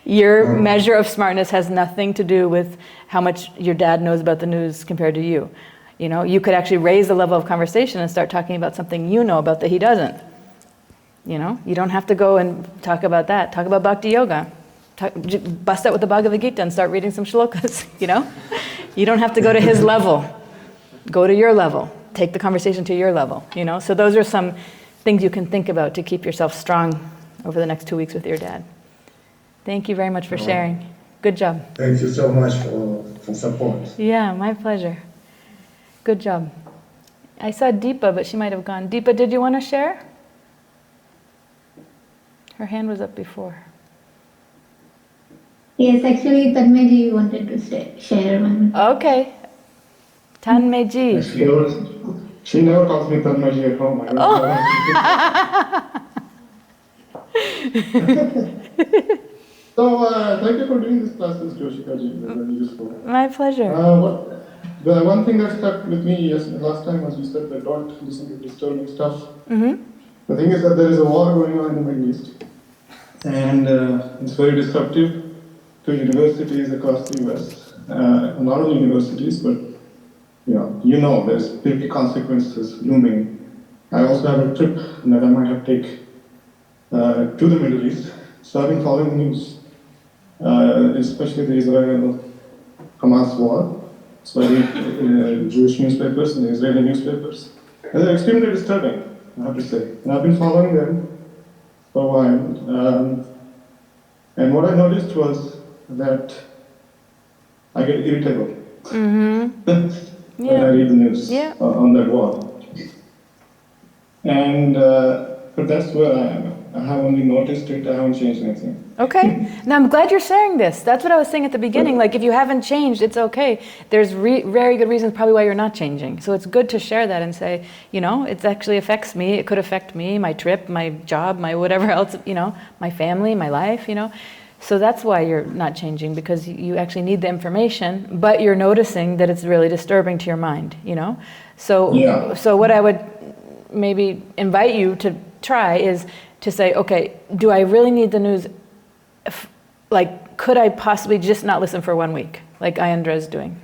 Your measure of smartness has nothing to do with how much your dad knows about the news compared to you. You know, you could actually raise the level of conversation and start talking about something you know about that he doesn't. You know, you don't have to go and talk about that. Talk about bhakti yoga. Bust out with the Bhagavad Gita and start reading some shlokas, you know? You don't have to go to his level. Go to your level. Take the conversation to your level, you know? So those are some things you can think about to keep yourself strong over the next 2 weeks with your dad. Thank you very much for sharing. Good job. Thank you so much for support. Yeah, my pleasure. Good job. I saw Deepa, but she might have gone. Deepa, did you want to share? Her hand was up before. Yes, actually, Tanmay wanted to share one. Okay. Tanmay. She never calls me Tanmay at home. So, thank you for doing this classes, Joshika ji. Very useful. My pleasure. The one thing that stuck with me last time was you said that don't listen to disturbing stuff. Mm-hmm. The thing is that there is a war going on in the Middle East, and it's very disruptive to universities across the US. Not only universities, but you know, there's big consequences looming. I also have a trip that I might have to take to the Middle East. So I've been following the news, especially the Israel-Hamas war. So I read Jewish newspapers and the Israeli newspapers. And they're extremely disturbing, I have to say. And I've been following them for a while. And what I noticed was that I get irritable. Mm-hmm. when I read the news on that wall. And but that's where I am. I have only noticed it. I haven't changed anything. Okay. Now I'm glad you're sharing this. That's what I was saying at the beginning. Like if you haven't changed, it's okay. There's very good reasons probably why you're not changing. So it's good to share that and say, you know, it actually affects me. It could affect me, my trip, my job, my whatever else, you know, my family, my life, you know. So that's why you're not changing, because you actually need the information, but you're noticing that it's really disturbing to your mind, you know. So what I would maybe invite you to try is to say, okay, do I really need the news? Like, could I possibly just not listen for 1 week, like Ayendra is doing?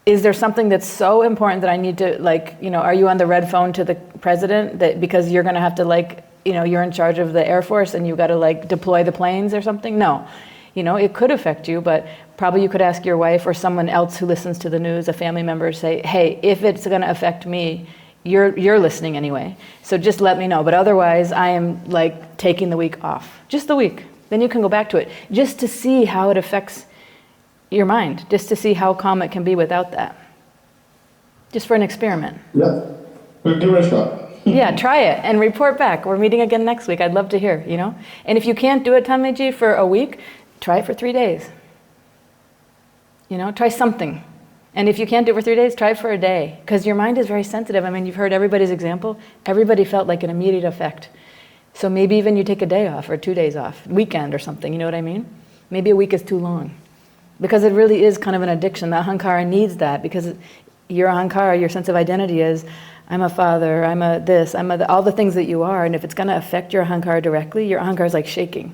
Is there something that's so important that I need to, like, you know, are you on the red phone to the president that because you're going to have to, like, you know, you're in charge of the Air Force and you got to, like, deploy the planes or something? No. You know, it could affect you, but probably you could ask your wife or someone else who listens to the news, a family member, say, hey, if it's going to affect me, you're listening anyway, so just let me know. But otherwise, I am like taking the week off, just the week. Then you can go back to it, just to see how it affects your mind, just to see how calm it can be without that. Just for an experiment. Yeah, we'll give it a shot. Yeah, try it and report back. We're meeting again next week. I'd love to hear, you know. And if you can't do it, Tanmeji, for a week, try it for 3 days. You know, try something. And if you can't do it for 3 days, try it for a day. Because your mind is very sensitive. I mean, you've heard everybody's example. Everybody felt like an immediate effect. So maybe even you take a day off or 2 days off, weekend or something, you know what I mean? Maybe a week is too long. Because it really is kind of an addiction. The ahankara needs that, because your ahankara, your sense of identity is, I'm a father, I'm a this, I'm a all the things that you are. And if it's going to affect your ahankara directly, your ahankara is like shaking.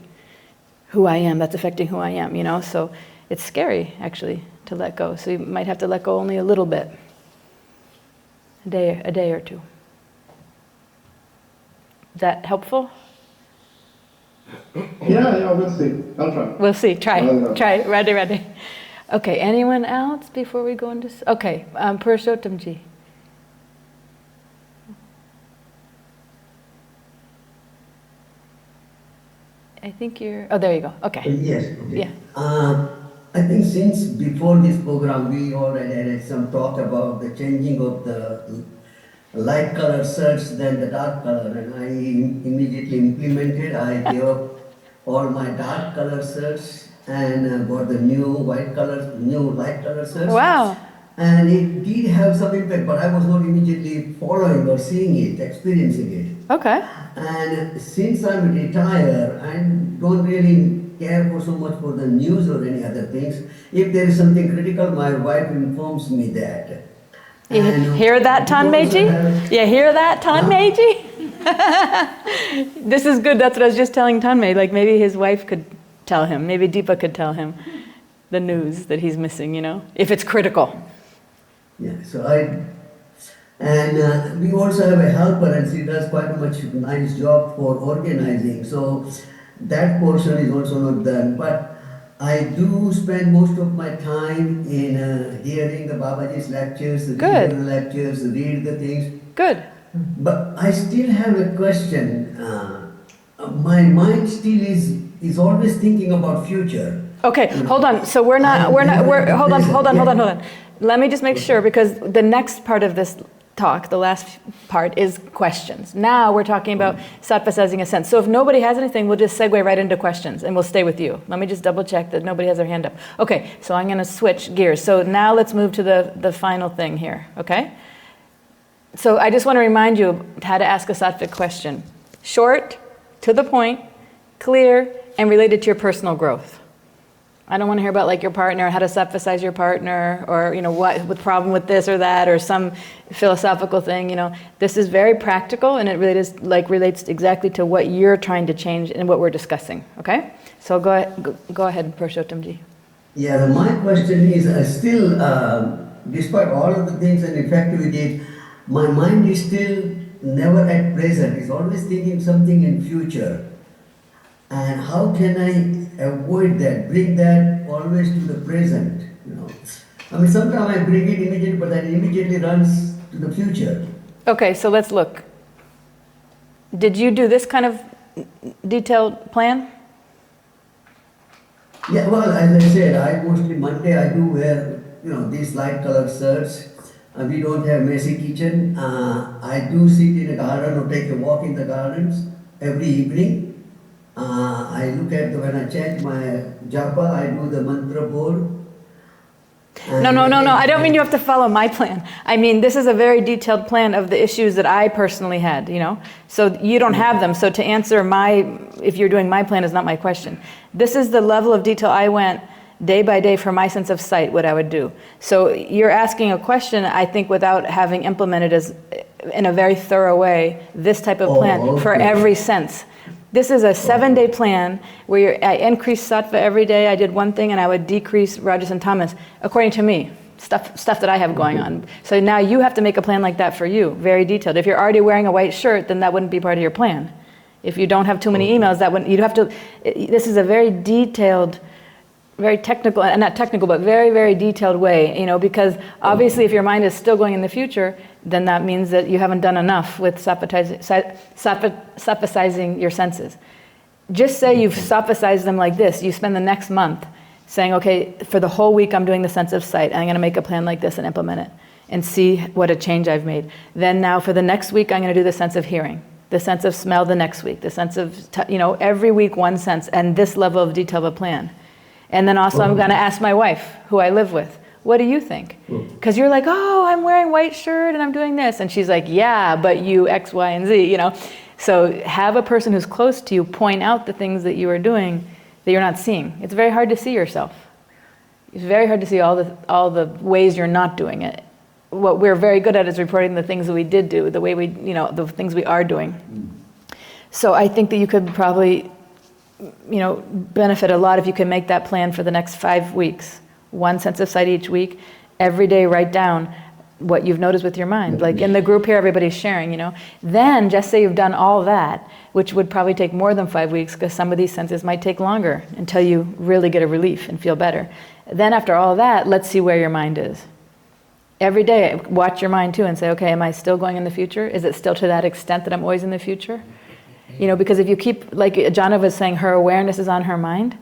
Who I am, that's affecting who I am, you know? So it's scary, actually, to let go. So you might have to let go only a little bit. A day or two. Is that helpful? Yeah, we'll see. I'll try. We'll see. Try. Ready. Okay, anyone else before we go into... Okay, Purushottamji. I think you're... Oh, there you go. Okay. Yes. Okay. Yeah. I think since before this program, we already had some talk about the changing of the light color shirts than the dark color, and I immediately implemented. I gave up all my dark color shirts and bought the new light color shirts. Wow. And it did have some impact, but I was not immediately following or seeing it, experiencing it. Okay. And since I'm retired, I don't really care for so much for the news or any other things. If there is something critical, my wife informs me that. You hear that, Tanmeji? You hear that, Tanmeji? This is good. That's what I was just telling Tanmay. Like maybe his wife could tell him. Maybe Deepa could tell him the news that he's missing, you know, if it's critical. Yeah, so we also have a helper, and she does quite a much nice job for organizing. So that portion is also not done. But I do spend most of my time in hearing the Babaji's lectures, read the lectures, read the things. Good. But I still have a question. My mind still is always thinking about future. Okay, hold on. So hold on. Let me just make sure, because the next part of this talk, the last part, is questions. Now we're talking about Sattvasizing a sense. So if nobody has anything, we'll just segue right into questions and we'll stay with you. Let me just double check that nobody has their hand up. Okay, so I'm going to switch gears. So now let's move to the final thing here, okay? So I just want to remind you how to ask a sattvic question. Short, to the point, clear, and related to your personal growth. I don't want to hear about like your partner, how to sattvasize your partner, or you know what the problem with this or that, or some philosophical thing. You know, this is very practical, and it really is relates exactly to what you're trying to change and what we're discussing. Okay, so go ahead, Purushottamji. Yeah, my question is still, despite all of the things and effect we did, my mind is still never at present. It's always thinking something in future. And how can I avoid that, bring that always to the present, you know? I mean, sometimes I bring it immediately, but then immediately runs to the future. Okay, so let's look. Did you do this kind of detailed plan? Yeah, well, as I said, Monday I do wear, these light colored shirts. We don't have messy kitchen. I do sit in a garden or take a walk in the gardens every evening. I look at when I chant my japa, I do the mantra board. No. I don't mean you have to follow my plan. I mean, this is a very detailed plan of the issues that I personally had, you know? So you don't have them. So to answer if you're doing my plan is not my question. This is the level of detail I went day by day for my sense of sight, what I would do. So you're asking a question, I think, without having implemented in a very thorough way, this type of plan for every sense. This is a 7-day plan where I increased sattva every day. I did one thing and I would decrease rajas and tamas, according to me, stuff that I have going on. So now you have to make a plan like that for you, very detailed. If you're already wearing a white shirt, then that wouldn't be part of your plan. If you don't have too many emails, you'd have to, this is a very detailed, very technical, and not technical, but very, very detailed way, you know, because obviously if your mind is still going in the future, then that means that you haven't done enough with Sattvasizing your senses. Just say you've Sattvasized them like this. You spend the next month saying, okay, for the whole week I'm doing the sense of sight. I'm going to make a plan like this and implement it and see what a change I've made. Then now for the next week I'm going to do the sense of hearing, the sense of smell the next week, the sense of, every week one sense, and this level of detail of a plan. And then also I'm going to ask my wife, who I live with, what do you think? Because you're like, oh, I'm wearing white shirt and I'm doing this. And she's like, yeah, but you X, Y, and Z, you know. So have a person who's close to you point out the things that you are doing that you're not seeing. It's very hard to see yourself. It's very hard to see all the ways you're not doing it. What we're very good at is reporting the things that we did do, the way we, the things we are doing. So I think that you could probably, benefit a lot if you can make that plan for the next 5 weeks. One sense of sight each week. Every day write down what you've noticed with your mind. Like in the group here, everybody's sharing, Then just say you've done all that, which would probably take more than 5 weeks because some of these senses might take longer until you really get a relief and feel better. Then after all that, let's see where your mind is. Every day, watch your mind too and say, okay, am I still going in the future? Is it still to that extent that I'm always in the future? Because if you keep, like Jana was saying, her awareness is on her mind,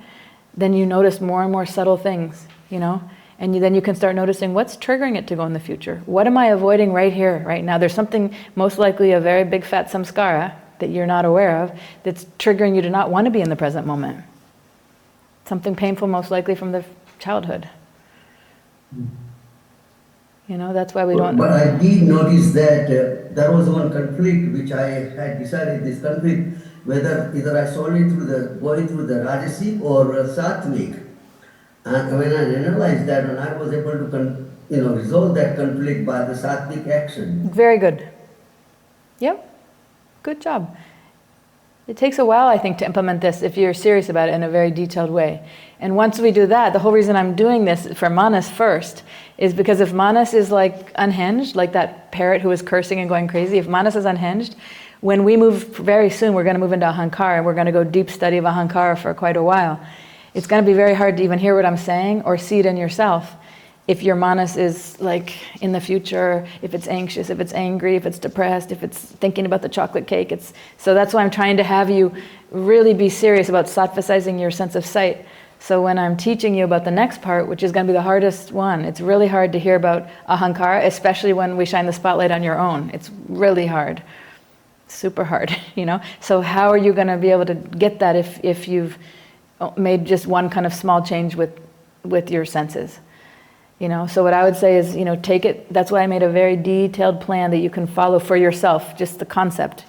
then you notice more and more subtle things, and then you can start noticing what's triggering it to go in the future. What am I avoiding right here, right now? There's something, most likely a very big fat samskara that you're not aware of, that's triggering you to not want to be in the present moment. Something painful, most likely from the childhood. That's why we don't... But I did notice that there was one conflict which I had decided, this conflict, whether either I solved it going through the rajasic or sattvic. And when I analyzed that, and I was able to resolve that conflict by the sattvic action. Very good. Yep. Good job. It takes a while, I think, to implement this if you're serious about it in a very detailed way. And once we do that, the whole reason I'm doing this for Manas first is because if Manas is like unhinged, like that parrot who was cursing and going crazy, if Manas is unhinged, when we move very soon, we're going to move into ahankara, and we're going to go deep study of ahankara for quite a while. It's going to be very hard to even hear what I'm saying or see it in yourself if your manas is like in the future, if it's anxious, if it's angry, if it's depressed, if it's thinking about the chocolate cake. So that's why I'm trying to have you really be serious about sattvasizing your sense of sight. So when I'm teaching you about the next part, which is going to be the hardest one, it's really hard to hear about ahankara, especially when we shine the spotlight on your own. It's really hard. Super hard, So how are you going to be able to get that if you've made just one kind of small change with your senses? So what I would say is, take it. That's why I made a very detailed plan that you can follow for yourself, just the concept,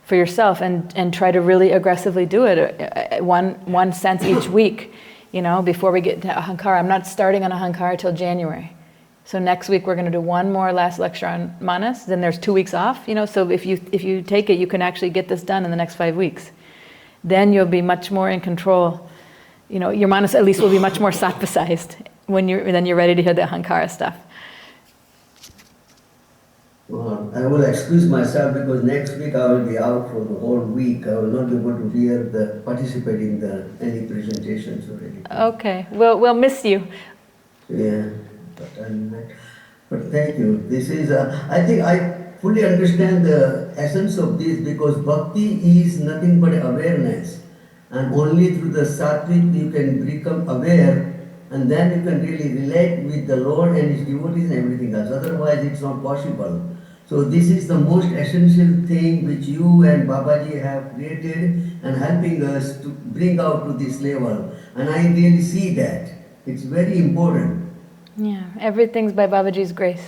for yourself, and try to really aggressively do it one sense each week, before we get to ahankara. I'm not starting on ahankara till January. So next week we're going to do one more last lecture on manas. Then there's 2 weeks off, So if you take it, you can actually get this done in the next 5 weeks. Then you'll be much more in control. Your manas at least will be much more sattvasized when you're ready to hear the ahankara stuff. Well, I will excuse myself because next week I will be out for the whole week. I will not be able to participate in any presentations or anything. Okay, we'll miss you. Yeah, but thank you. This is, I think I fully understand the essence of this because bhakti is nothing but awareness. And only through the sattvic you can become aware and then you can really relate with the Lord and His devotees and everything else. Otherwise, it's not possible. So this is the most essential thing which you and Babaji have created and helping us to bring out to this level. And I really see that. It's very important. Yeah, everything's by Babaji's grace.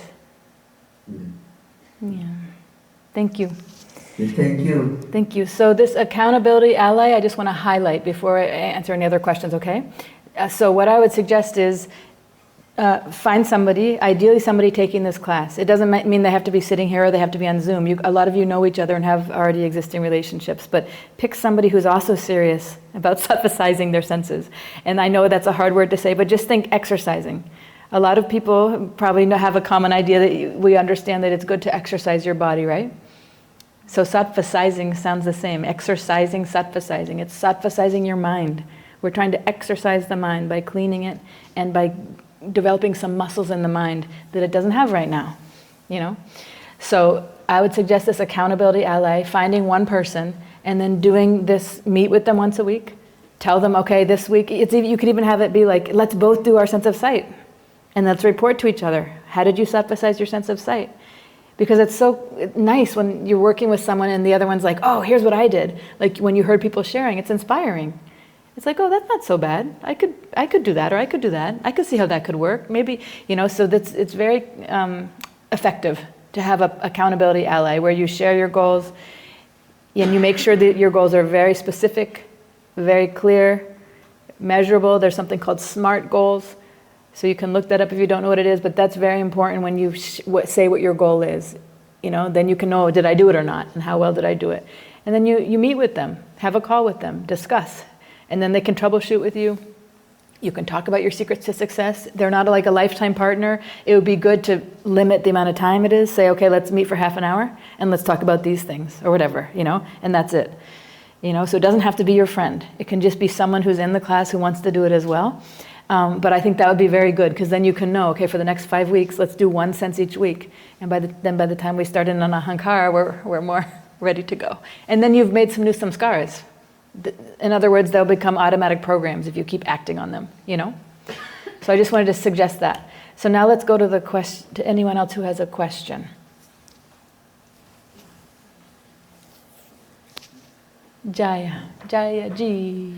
Yeah. Yeah. Thank you. Thank you. Thank you. So this accountability ally, I just want to highlight before I answer any other questions, okay? So what I would suggest is find somebody, ideally somebody taking this class. It doesn't mean they have to be sitting here or they have to be on Zoom. A lot of you know each other and have already existing relationships, but pick somebody who's also serious about sattvasizing their senses. And I know that's a hard word to say, but just think exercising. A lot of people probably have a common idea that we understand that it's good to exercise your body, right? So sattvasizing sounds the same. Exercising, sattvasizing. It's sattvasizing your mind. We're trying to exercise the mind by cleaning it and by developing some muscles in the mind that it doesn't have right now, you know? So I would suggest this accountability ally, finding one person and then doing this, meet with them once a week. Tell them, okay, this week, you could even have it be like, let's both do our sense of sight. And let's report to each other. How did you sattvasize your sense of sight? Because it's so nice when you're working with someone and the other one's like, oh, here's what I did. Like when you heard people sharing, it's inspiring. It's like, oh, that's not so bad. I could do that, or I could do that. I could see how that could work. Maybe, you know, so it's very effective to have an accountability ally where you share your goals and you make sure that your goals are very specific, very clear, measurable. There's something called SMART goals. So you can look that up if you don't know what it is, but that's very important when you say what your goal is. You know, then you can know, did I do it or not? And how well did I do it? And then you meet with them, have a call with them, discuss. And then they can troubleshoot with you. You can talk about your secrets to success. They're not like a lifetime partner. It would be good to limit the amount of time it is. Say, okay, let's meet for half an hour and let's talk about these things or whatever, you know, and that's it. You know, so it doesn't have to be your friend. It can just be someone who's in the class who wants to do it as well. But I think that would be very good because then you can know, okay, for the next 5 weeks, let's do one sense each week. And by the time we start in an ahankara, we're more ready to go. And then you've made some new samskaras. In other words, they'll become automatic programs if you keep acting on them, you know? So I just wanted to suggest that. So now let's go to the question, to anyone else who has a question. Jaya Ji.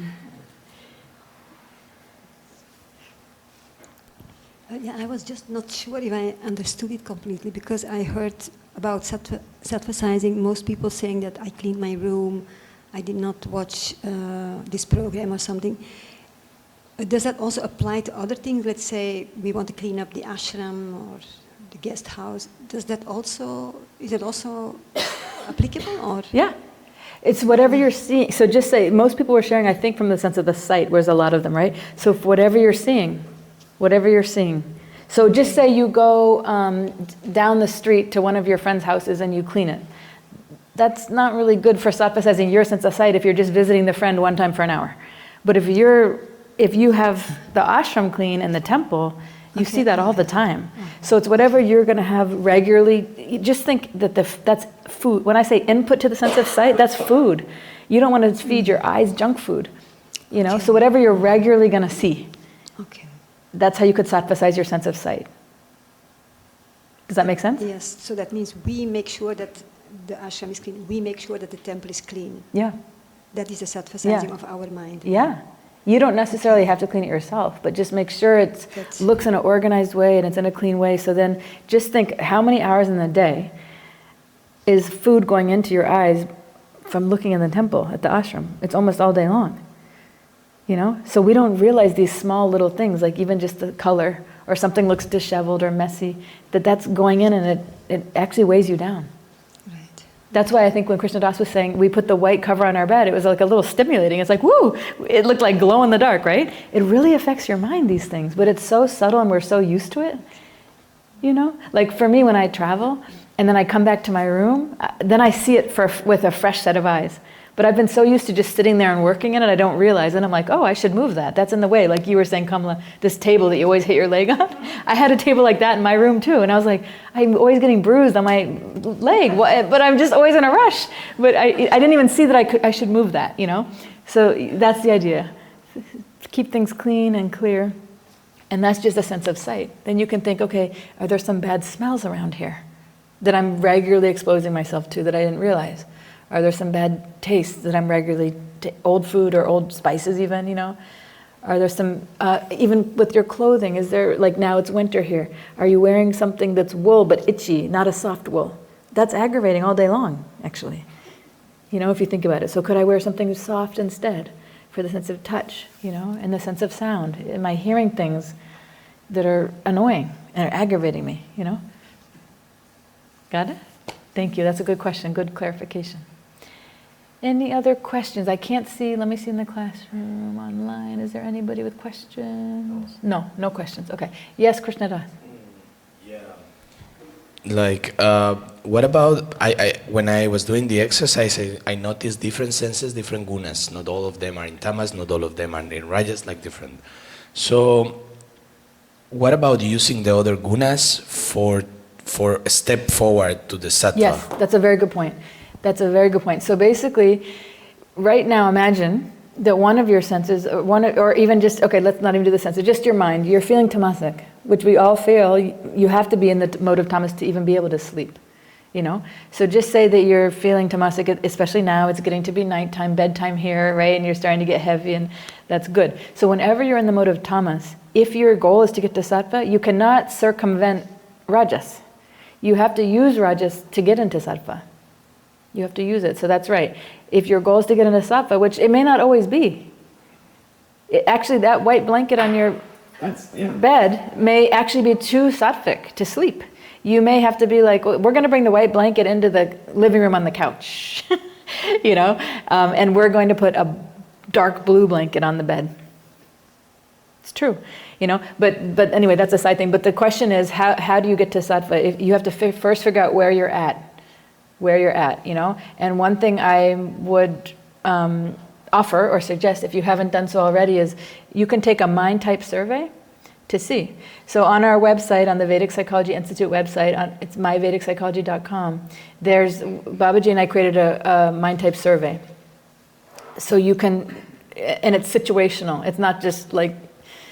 Yeah, I was just not sure if I understood it completely because I heard about Sattvasizing, most people saying that I cleaned my room, I did not watch this program or something. Does that also apply to other things? Let's say we want to clean up the ashram or the guest house. Is it also applicable or? Yeah. It's whatever you're seeing. So just say, most people were sharing, I think, from the sense of the sight, whereas a lot of them, right? So whatever you're seeing. So just say you go down the street to one of your friend's houses and you clean it. That's not really good for sattvasizing your sense of sight if you're just visiting the friend one time for an hour. But if you have the ashram clean and the temple, you see that all the time. So it's whatever you're going to have regularly. Just think that that's food. When I say input to the sense of sight, that's food. You don't want to feed your eyes junk food. You know, so whatever you're regularly going to see. Okay. That's how you could sattvasize your sense of sight. Does that make sense? Yes, so that means we make sure that the ashram is clean. We make sure that the temple is clean. Yeah. That is the sattvasizing of our mind. Yeah. You don't necessarily have to clean it yourself, but just make sure it looks in an organized way and it's in a clean way. So then just think, how many hours in the day is food going into your eyes from looking in the temple at the ashram? It's almost all day long. You know, so we don't realize these small little things, like even just the color or something looks disheveled or messy, that's going in and it actually weighs you down. Right. That's why I think when Krishna Das was saying we put the white cover on our bed, it was like a little stimulating. It's like, woo, it looked like glow in the dark, right? It really affects your mind, these things, but it's so subtle and we're so used to it. You know, like for me when I travel and then I come back to my room, then I see it with a fresh set of eyes. But I've been so used to just sitting there and working in it, I don't realize. And I'm like, oh, I should move that. That's in the way. Like you were saying, Kamala, this table that you always hit your leg on. I had a table like that in my room too. And I was like, I'm always getting bruised on my leg, but I'm just always in a rush. But I didn't even see that I should move that, you know? So that's the idea. Keep things clean and clear. And that's just a sense of sight. Then you can think, okay, are there some bad smells around here that I'm regularly exposing myself to that I didn't realize? Are there some bad tastes that I'm regularly, old food or old spices even, you know? Are there some, even with your clothing, is there, like now it's winter here, are you wearing something that's wool but itchy, not a soft wool? That's aggravating all day long, actually. You know, if you think about it. So could I wear something soft instead for the sense of touch, you know, and the sense of sound? Am I hearing things that are annoying and are aggravating me, you know? Got it? Thank you. That's a good question. Good clarification. Any other questions? I can't see. Let me see in the classroom online. Is there anybody with questions? No, no questions. Okay. Yes, Krishnada. Yeah. Like, what about, when I was doing the exercise, I noticed different senses, different gunas. Not all of them are in tamas, not all of them are in rajas, like different. So, what about using the other gunas for a step forward to the sattva? Yes, that's a very good point. That's a very good point. So basically, right now imagine that one of your senses, or even just, okay, let's not even do the senses, just your mind, you're feeling tamasic, which we all feel. You have to be in the mode of tamas to even be able to sleep, you know? So just say that you're feeling tamasic, especially now, it's getting to be nighttime, bedtime here, right? And you're starting to get heavy, and that's good. So whenever you're in the mode of tamas, if your goal is to get to sattva, you cannot circumvent rajas. You have to use rajas to get into sattva. You have to use it, so that's right. If your goal is to get into sattva, which it may not always be, actually that white blanket on your bed may actually be too sattvic to sleep. You may have to be like, well, we're going to bring the white blanket into the living room on the couch, you know, and we're going to put a dark blue blanket on the bed. It's true, you know, but anyway, that's a side thing. But the question is, how do you get to sattva? If you have to first figure out where you're at, you know. And one thing I would offer or suggest, if you haven't done so already, is you can take a mind type survey to see. So on our website, on the Vedic Psychology Institute website, it's myvedicpsychology.com, there's, Babaji and I created a mind type survey. So you can, and it's situational. It's not just like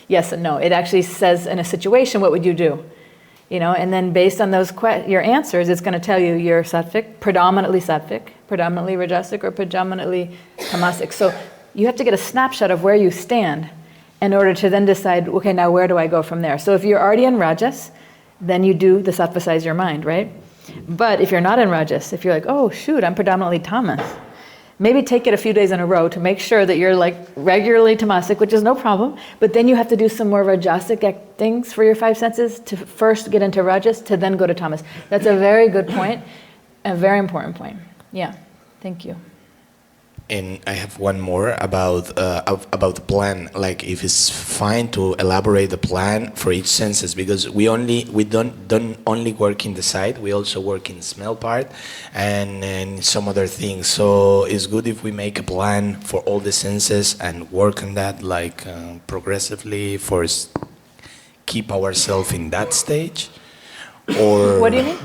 yes and no. It actually says in a situation, what would you do? You know, and then based on those your answers, it's going to tell you you're sattvic, predominantly rajasic, or predominantly tamasic. So you have to get a snapshot of where you stand in order to then decide, okay, now where do I go from there? So if you're already in rajas, then you do the sattvasize your mind, right? But if you're not in rajas, if you're like, oh shoot, I'm predominantly tamas, maybe take it a few days in a row to make sure that you're like regularly tamasic, which is no problem, but then you have to do some more rajasic things for your five senses to first get into rajas to then go to tamas. That's a very good point, a very important point. Yeah, thank you. And I have one more about the plan. Like, if it's fine to elaborate the plan for each senses, because we don't only work in the sight, we also work in the smell part and some other things. So it's good if we make a plan for all the senses and work on that, like progressively, for keep ourselves in that stage. Or what do you mean?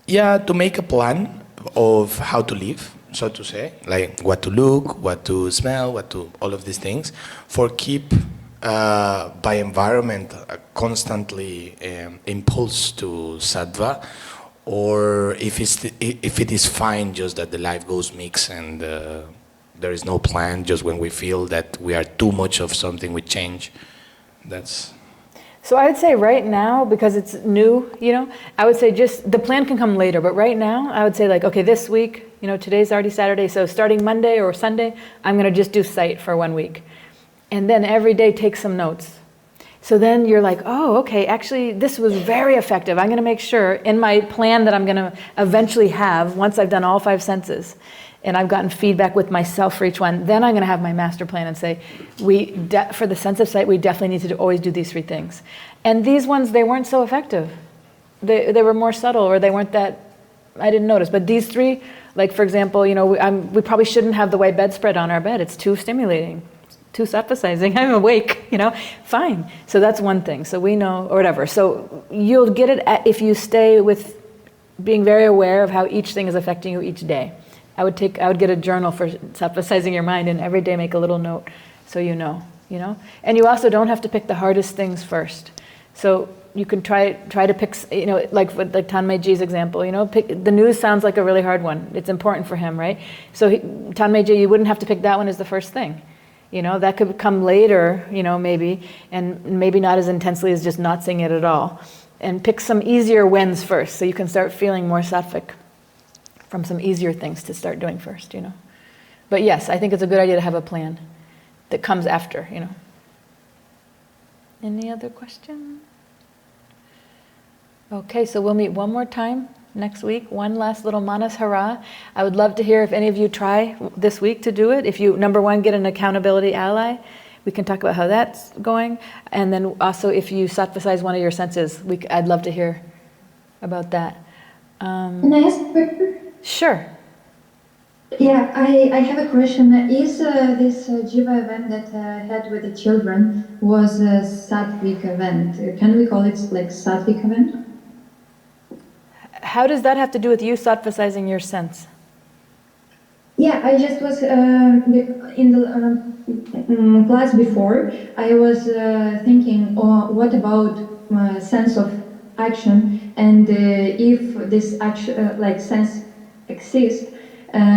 Yeah, to make a plan of how to live, so to say, like what to look, what to smell, what to, all of these things, for keep by environment constantly impulse to sattva, or if it is fine just that the life goes mixed and there is no plan, just when we feel that we are too much of something, we change. That's... So I would say right now, because it's new, you know, I would say just, the plan can come later, but right now, I would say like, okay, this week, you know, today's already Saturday, so starting Monday or Sunday, I'm going to just do sight for 1 week. And then every day take some notes. So then you're like, oh, okay, actually, this was very effective. I'm going to make sure in my plan that I'm going to eventually have, once I've done all five senses, and I've gotten feedback with myself for each one, then I'm going to have my master plan and say, for the sense of sight, we definitely need to always do these three things. And these ones, they weren't so effective. They were more subtle, or they weren't that, I didn't notice. But these three, like for example, you know, we probably shouldn't have the white bedspread on our bed. It's too stimulating, too sattvasizing. I'm awake, you know, fine. So that's one thing. So we know, or whatever. So you'll get it if you stay with being very aware of how each thing is affecting you each day. I would get a journal for sattvasizing your mind, and every day make a little note so you know. you know? And you also don't have to pick the hardest things first. So you can try to pick, you know, like with like Tanmay-ji's example, you know, the news sounds like a really hard one. It's important for him, right? So Tanmay-ji, you wouldn't have to pick that one as the first thing. You know, that could come later, you know, maybe, and maybe not as intensely as just not seeing it at all. And pick some easier wins first, so you can start feeling more sattvic from some easier things to start doing first, you know. But yes, I think it's a good idea to have a plan that comes after, you know. Any other questions? Okay, so we'll meet one more time next week. One last little Manas Hara. I would love to hear if any of you try this week to do it. If you, number one, get an accountability ally, we can talk about how that's going. And then also if you sattvasize one of your senses, I'd love to hear about that. Can I ask a question? Sure. Yeah, I have a question. Is this Jiva event that I had with the children was a Sattvic event? Can we call it like Sattvic event? How does that have to do with you sattvasizing your sense? Yeah, I just was in the class before. I was thinking, oh, what about sense of action, and if this action, like sense, exists,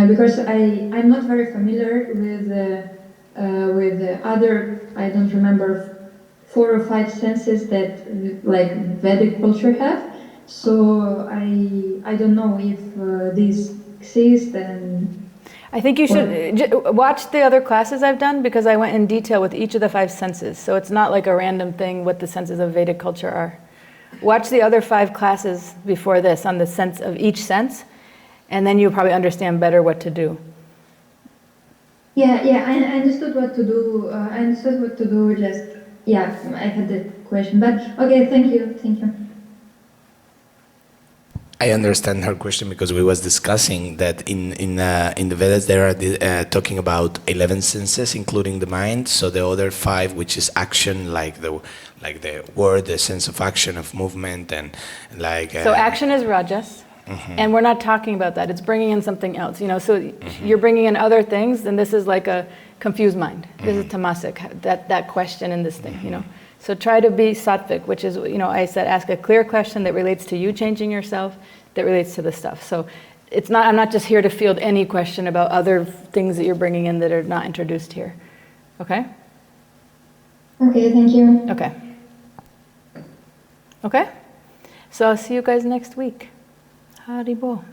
because I'm not very familiar with other. I don't remember 4 or 5 senses that like Vedic culture have. So I don't know if these exist and. I think you should watch the other classes I've done, because I went in detail with each of the 5 senses. So it's not like a random thing what the senses of Vedic culture are. Watch the other 5 classes before this on the sense of each sense, and then you'll probably understand better what to do. Yeah, I understood what to do. Just, yeah, I had the question. But, okay, thank you. I understand her question because we was discussing that in the Vedas they are talking about 11 senses, including the mind. So the other 5, which is action, like the word, the sense of action, of movement, and like. So action is rajas, and we're not talking about that. It's bringing in something else, you know. So you're bringing in other things, and this is like a confused mind. This is tamasic. That question in this thing, you know. So try to be sattvic, which is, you know, I said ask a clear question that relates to you changing yourself, that relates to the stuff. So it's not, I'm not just here to field any question about other things that you're bringing in that are not introduced here. Okay? Okay, thank you. Okay. So I'll see you guys next week. Haribol.